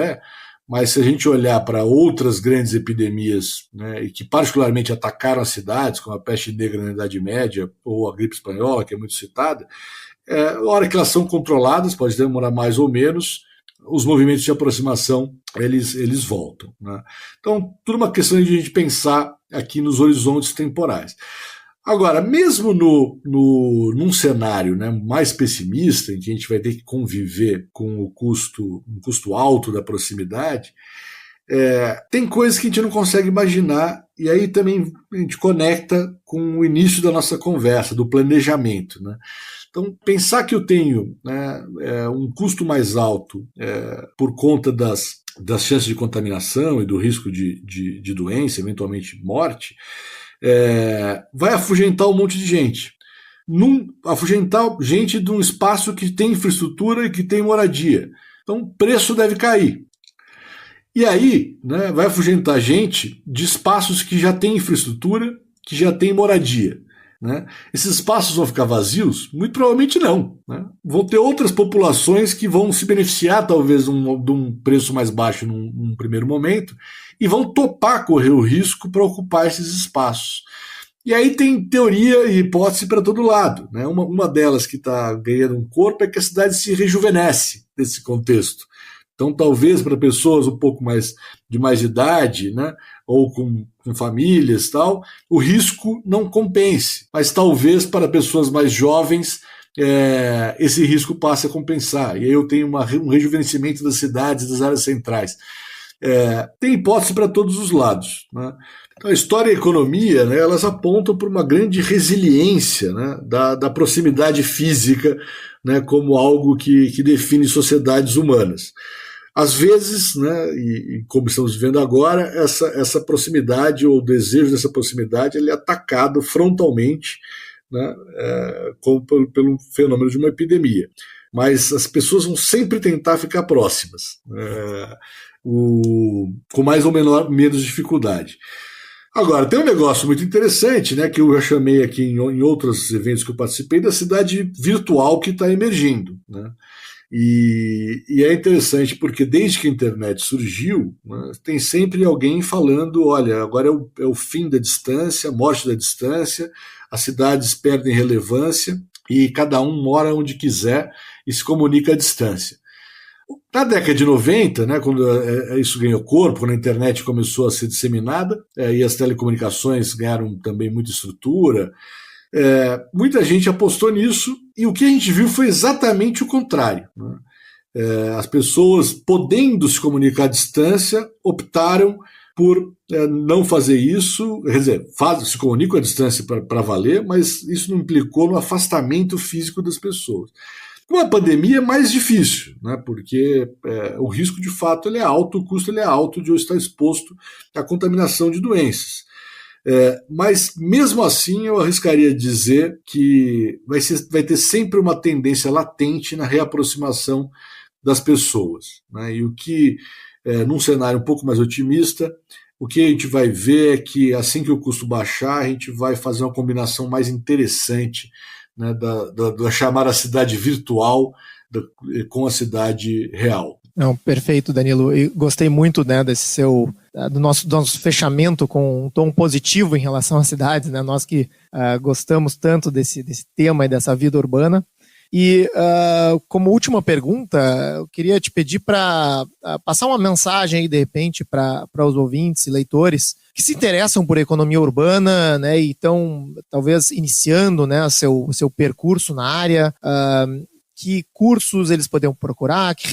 mas se a gente olhar para outras grandes epidemias, né, e que particularmente atacaram as cidades, como a peste negra na Idade Média ou a gripe espanhola, que é muito citada, a hora que elas são controladas, pode demorar mais ou menos, os movimentos de aproximação eles voltam, né? Então, tudo uma questão de a gente pensar aqui nos horizontes temporais. Agora, mesmo num cenário, né, mais pessimista, em que a gente vai ter que conviver com um custo alto da proximidade, tem coisas que a gente não consegue imaginar, e aí também a gente conecta com o início da nossa conversa, do planejamento, né? Então, pensar que eu tenho, né, um custo mais alto por conta das chances de contaminação e do risco de doença, eventualmente morte, vai afugentar um monte de gente. Afugentar gente de um espaço que tem infraestrutura e que tem moradia. Então o preço deve cair. E aí, né, vai afugentar gente de espaços que já tem infraestrutura, que já tem moradia, né? Esses espaços vão ficar vazios? Muito provavelmente não, né? Vão ter outras populações que vão se beneficiar talvez de um preço mais baixo num primeiro momento e vão topar correr o risco para ocupar esses espaços. E aí tem teoria e hipótese para todo lado, né? Uma delas que está ganhando um corpo é que a cidade se rejuvenesce nesse contexto. Então, talvez para pessoas um pouco de mais idade, né, ou com famílias, tal, o risco não compense. Mas talvez para pessoas mais jovens esse risco passe a compensar. E aí eu tenho um rejuvenescimento das cidades, das áreas centrais. Tem hipótese para todos os lados, né? Então, a história e a economia, né, elas apontam para uma grande resiliência, né, da proximidade física, né, como algo que define sociedades humanas. Às vezes, né, e como estamos vivendo agora, essa proximidade ou o desejo dessa proximidade ele é atacado frontalmente, né, pelo fenômeno de uma epidemia. Mas as pessoas vão sempre tentar ficar próximas, com mais ou menos dificuldade. Agora, tem um negócio muito interessante, né, que eu já chamei aqui em outros eventos que eu participei, da cidade virtual que está emergindo, né? E é interessante porque desde que a internet surgiu, né, tem sempre alguém falando, olha, agora é o fim da distância, a morte da distância, as cidades perdem relevância e cada um mora onde quiser e se comunica à distância. Na década de 90, né, quando isso ganhou corpo, quando a internet começou a ser disseminada e as telecomunicações ganharam também muita estrutura, muita gente apostou nisso e o que a gente viu foi exatamente o contrário, né? As pessoas, podendo se comunicar à distância, optaram por não fazer isso, quer dizer, se comunicam à distância para valer, mas isso não implicou no afastamento físico das pessoas. Com a pandemia é mais difícil, né, porque o risco de fato ele é alto, o custo ele é alto de eu estar exposto à contaminação de doenças. Mas mesmo assim eu arriscaria dizer que vai ter sempre uma tendência latente na reaproximação das pessoas, né, e o que, num cenário um pouco mais otimista, o que a gente vai ver é que assim que o custo baixar, a gente vai fazer uma combinação mais interessante, né, da chamar a cidade virtual com a cidade real. Não, perfeito, Danilo. E gostei muito, né, do nosso fechamento com um tom positivo em relação às cidades, né? Nós que gostamos tanto desse tema e dessa vida urbana. E como última pergunta, eu queria te pedir para passar uma mensagem aí, de repente, para os ouvintes e leitores que se interessam por economia urbana, né, e estão talvez iniciando, né, seu percurso na área. Que cursos eles poderiam procurar, que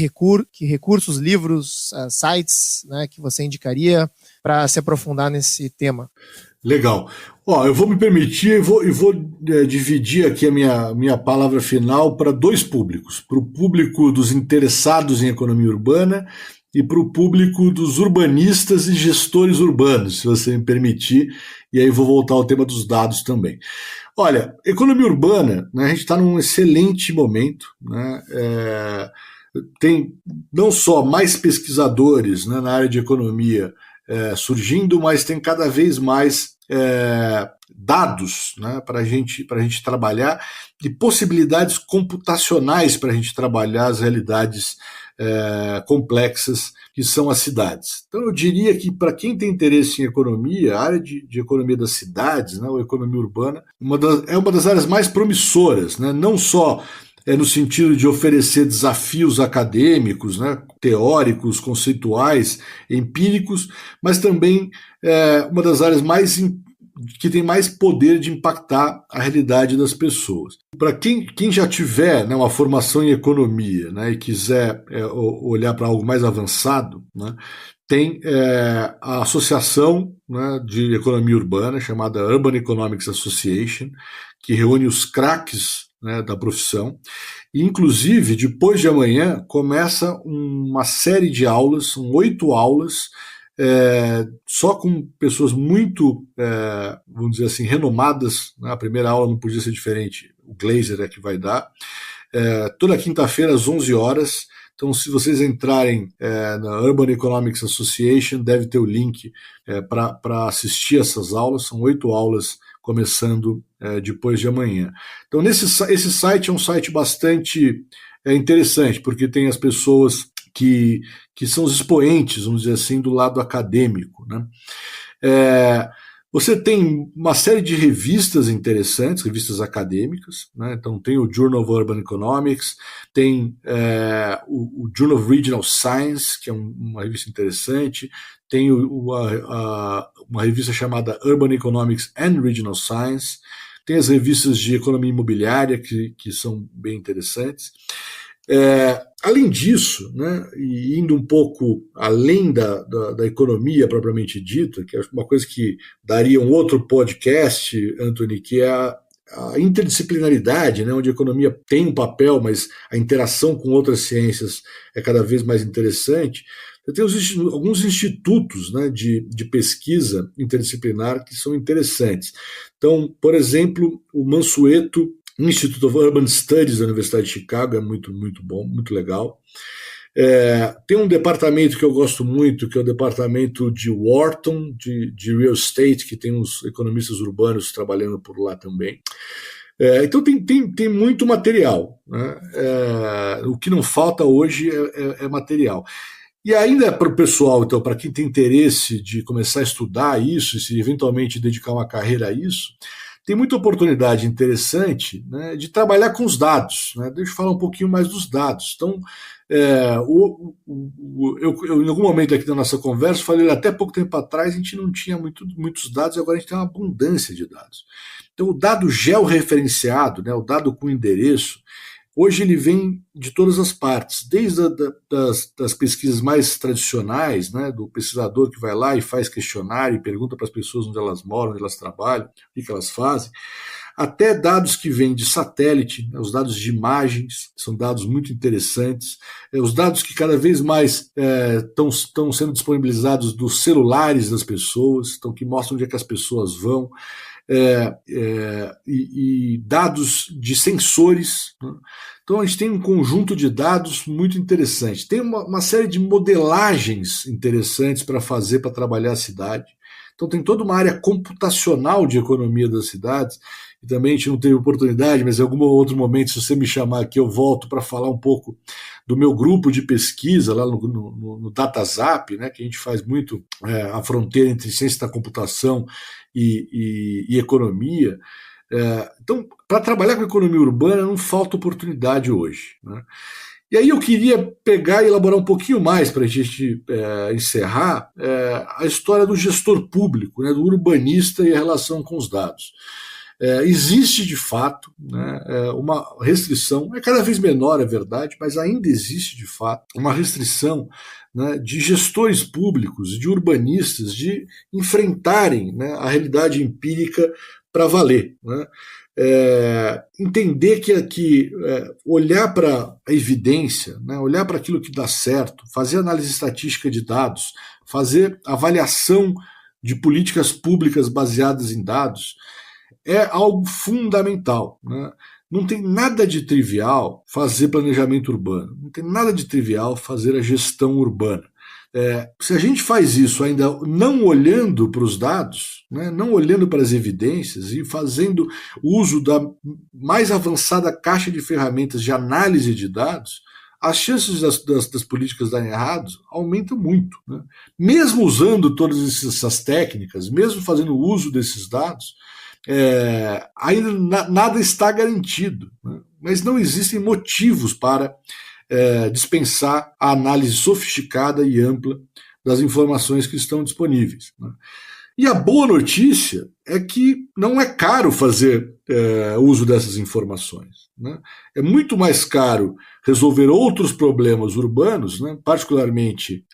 recursos, livros, sites, né, que você indicaria para se aprofundar nesse tema? Legal. Eu vou me permitir e vou dividir aqui a minha palavra final para dois públicos. Para o público dos interessados em economia urbana e para o público dos urbanistas e gestores urbanos, se você me permitir, e aí vou voltar ao tema dos dados também. Olha, economia urbana, né, a gente está num excelente momento, né, tem não só mais pesquisadores, né, na área de economia surgindo, mas tem cada vez mais dados, né, para a gente trabalhar e possibilidades computacionais para a gente trabalhar as realidades complexas que são as cidades. Então eu diria que para quem tem interesse em economia, a área de economia das cidades, né, ou economia urbana, é uma das áreas mais promissoras, né, não só no sentido de oferecer desafios acadêmicos, né, teóricos, conceituais, empíricos, mas também uma das áreas que tem mais poder de impactar a realidade das pessoas. Para quem já tiver, né, uma formação em economia, né, e quiser olhar para algo mais avançado, né, tem a associação, né, de economia urbana, chamada Urban Economics Association, que reúne os craques, né, da profissão. E, inclusive, depois de amanhã, começa uma série de aulas, são 8 aulas, só com pessoas muito, vamos dizer assim, renomadas, né? A primeira aula não podia ser diferente, o Glaser é que vai dar, toda quinta-feira às 11 horas. Então, se vocês entrarem na Urban Economics Association, deve ter o link para assistir essas aulas, são 8 aulas começando depois de amanhã. Então, esse site é um site bastante interessante, porque tem as pessoas que são os expoentes, vamos dizer assim, do lado acadêmico, né? Você tem uma série de revistas interessantes, revistas acadêmicas, né? Então tem o Journal of Urban Economics, tem o Journal of Regional Science, que é uma revista interessante, tem uma revista chamada Urban Economics and Regional Science, tem as revistas de economia imobiliária, que são bem interessantes. Além disso, né, e indo um pouco além da economia propriamente dita, que é uma coisa que daria um outro podcast, Anthony, que é a interdisciplinaridade, né, onde a economia tem um papel, mas a interação com outras ciências é cada vez mais interessante. Tem alguns institutos, né, de pesquisa interdisciplinar que são interessantes. Então, por exemplo, o Mansueto Institute of Urban Studies da Universidade de Chicago é muito, muito bom, muito legal. Tem um departamento que eu gosto muito, que é o departamento de Wharton, de Real Estate, que tem uns economistas urbanos trabalhando por lá também. Então tem muito material, né? O que não falta hoje é material. E ainda para o pessoal, então, para quem tem interesse de começar a estudar isso e se eventualmente dedicar uma carreira a isso, tem muita oportunidade interessante, né, de trabalhar com os dados, né? Deixa eu falar um pouquinho mais dos dados. Então, eu em algum momento aqui da nossa conversa falei, até pouco tempo atrás a gente não tinha muitos dados, agora a gente tem uma abundância de dados. Então, o dado georreferenciado, né, o dado com endereço, hoje ele vem de todas as partes, desde das pesquisas mais tradicionais, né, do pesquisador que vai lá e faz questionário e pergunta para as pessoas onde elas moram, onde elas trabalham, o que elas fazem, até dados que vêm de satélite, né, os dados de imagens, são dados muito interessantes, os dados que cada vez mais estão sendo disponibilizados dos celulares das pessoas, então, que mostram onde é que as pessoas vão, e dados de sensores, né? Então a gente tem um conjunto de dados muito interessante. Tem uma série de modelagens interessantes para fazer, para trabalhar a cidade. Então tem toda uma área computacional de economia das cidades, e também a gente não teve oportunidade, mas em algum outro momento, se você me chamar aqui, eu volto para falar um pouco do meu grupo de pesquisa lá no DataZap, né, que a gente faz muito a fronteira entre ciência da computação e economia. Então, para trabalhar com economia urbana não falta oportunidade hoje, né? E aí eu queria pegar e elaborar um pouquinho mais para a gente encerrar a história do gestor público, né, do urbanista e a relação com os dados. Existe de fato, né, uma restrição, é cada vez menor, é verdade, mas ainda existe de fato uma restrição, né, de gestores públicos, de urbanistas, de enfrentarem, né, a realidade empírica para valer, né? Entender que olhar para a evidência, né? Olhar para aquilo que dá certo, fazer análise estatística de dados, fazer avaliação de políticas públicas baseadas em dados, é algo fundamental, né? Não tem nada de trivial fazer planejamento urbano, não tem nada de trivial fazer a gestão urbana. Se a gente faz isso ainda não olhando para os dados, né, não olhando para as evidências e fazendo uso da mais avançada caixa de ferramentas de análise de dados, as chances das políticas darem errado aumentam muito, né? Mesmo usando todas essas técnicas, mesmo fazendo uso desses dados, ainda nada está garantido, né? Mas não existem motivos para dispensar a análise sofisticada e ampla das informações que estão disponíveis, né? E a boa notícia é que não é caro fazer uso dessas informações, né? É muito mais caro resolver outros problemas urbanos, né? Particularmente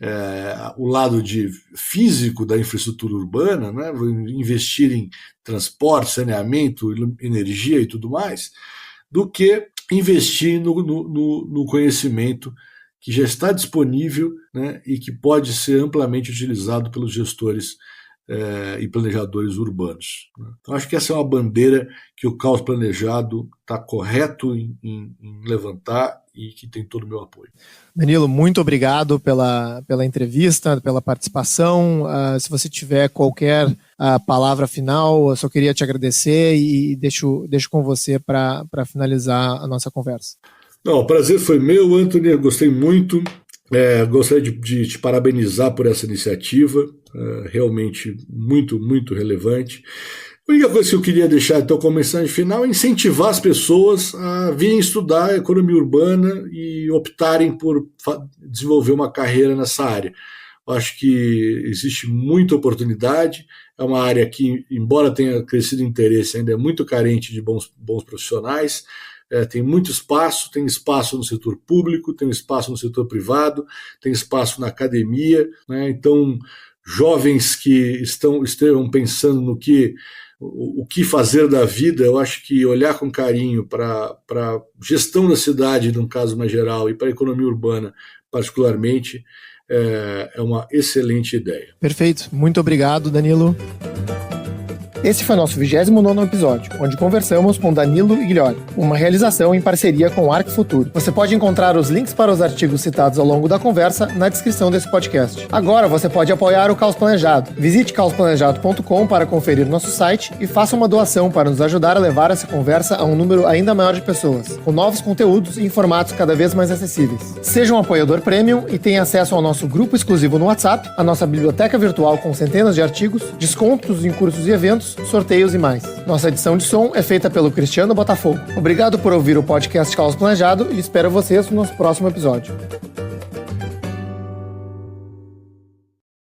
o lado físico da infraestrutura urbana, né? Investir em transporte, saneamento, energia e tudo mais, do que investir no conhecimento que já está disponível, né, e que pode ser amplamente utilizado pelos gestores e planejadores urbanos, né? Então, acho que essa é uma bandeira que o Caos Planejado está correto em levantar e que tem todo o meu apoio. Danilo, muito obrigado pela entrevista, pela participação. Se você tiver qualquer palavra final, eu só queria te agradecer e deixo com você para finalizar a nossa conversa. Não, o prazer foi meu, Anthony, eu gostei muito. Gostaria de te parabenizar por essa iniciativa, realmente muito, muito relevante. A única coisa que eu queria deixar então como mensagem final é incentivar as pessoas a virem estudar economia urbana e optarem por desenvolver uma carreira nessa área. Eu acho que existe muita oportunidade, é uma área que, embora tenha crescido interesse, ainda é muito carente de bons profissionais. Tem muito espaço, tem espaço no setor público, tem espaço no setor privado, tem espaço na academia, né? Então, jovens que estejam pensando o que fazer da vida, eu acho que olhar com carinho para a gestão da cidade, num caso mais geral, e para a economia urbana, particularmente, é uma excelente ideia. Perfeito. Muito obrigado, Danilo. Esse foi nosso 29º episódio, onde conversamos com Danilo Igliori, uma realização em parceria com o Arc Futuro. Você pode encontrar os links para os artigos citados ao longo da conversa na descrição desse podcast. Agora você pode apoiar o Caos Planejado. Visite caosplanejado.com para conferir nosso site e faça uma doação para nos ajudar a levar essa conversa a um número ainda maior de pessoas, com novos conteúdos e em formatos cada vez mais acessíveis. Seja um apoiador premium e tenha acesso ao nosso grupo exclusivo no WhatsApp, a nossa biblioteca virtual com centenas de artigos, descontos em cursos e eventos, sorteios e mais. Nossa edição de som é feita pelo Cristiano Botafogo. Obrigado por ouvir o podcast Caos Planejado e espero vocês no nosso próximo episódio.